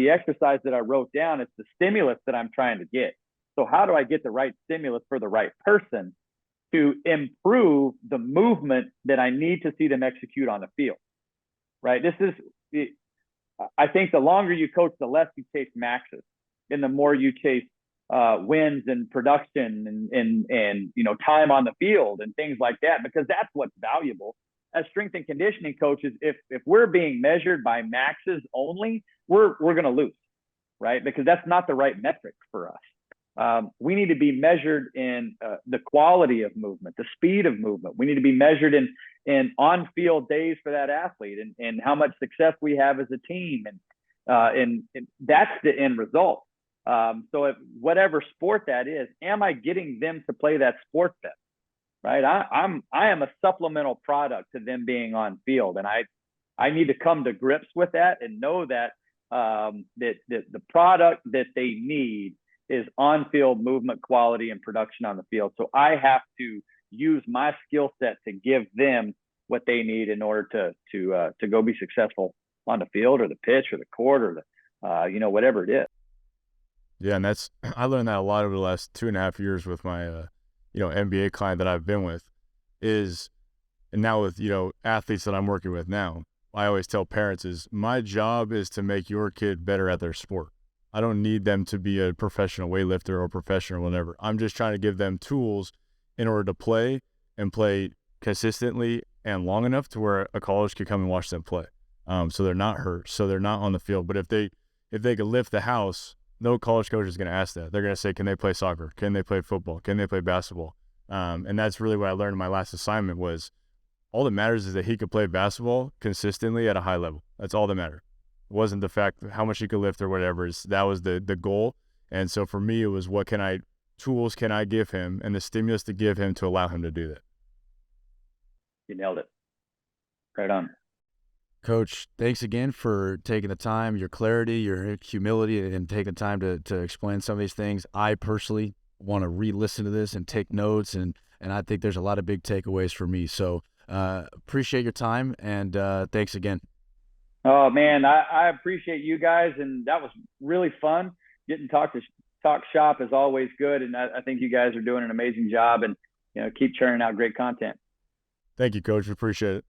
exercise that I wrote down. It's the stimulus that I'm trying to get. So how do I get the right stimulus for the right person to improve the movement that I need to see them execute on the field, right? I think the longer you coach, the less you chase maxes, and the more you chase wins and production and time on the field and things like that, because that's what's valuable. As strength and conditioning coaches, if we're being measured by maxes only, we're going to lose, right? Because that's not the right metric for us. We need to be measured in the quality of movement, the speed of movement. We need to be measured in on-field days for that athlete, and how much success we have as a team, and that's the end result. So if whatever sport that is, am I getting them to play that sport then? Right? I am a supplemental product to them being on field, and I need to come to grips with that and know that that the product that they need is on-field movement, quality, and production on the field. So I have to use my skill set to give them what they need in order to go be successful on the field or the pitch or the court or the whatever it is. Yeah, and I learned that a lot over the last 2.5 years with my NBA client that I've been with, and now with athletes that I'm working with now. I always tell parents is my job is to make your kid better at their sport. I don't need them to be a professional weightlifter or professional whatever. I'm just trying to give them tools in order to play and play consistently and long enough to where a college could come and watch them play. So they're not hurt, so they're not on the field. But if they could lift the house, no college coach is going to ask that. They're going to say, can they play soccer? Can they play football? Can they play basketball? And that's really what I learned in my last assignment was all that matters is that he could play basketball consistently at a high level. That's all that mattered. It wasn't the fact how much he could lift or whatever. That was the goal. And so for me, it was what tools can I give him and the stimulus to give him to allow him to do that. You nailed it. Right on. Coach, thanks again for taking the time, your clarity, your humility, and taking time to explain some of these things. I personally want to re-listen to this and take notes, and I think there's a lot of big takeaways for me. So appreciate your time, and thanks again. Oh, man, I appreciate you guys, and that was really fun. Getting to talk shop is always good, and I think you guys are doing an amazing job, and keep churning out great content. Thank you, Coach. We appreciate it.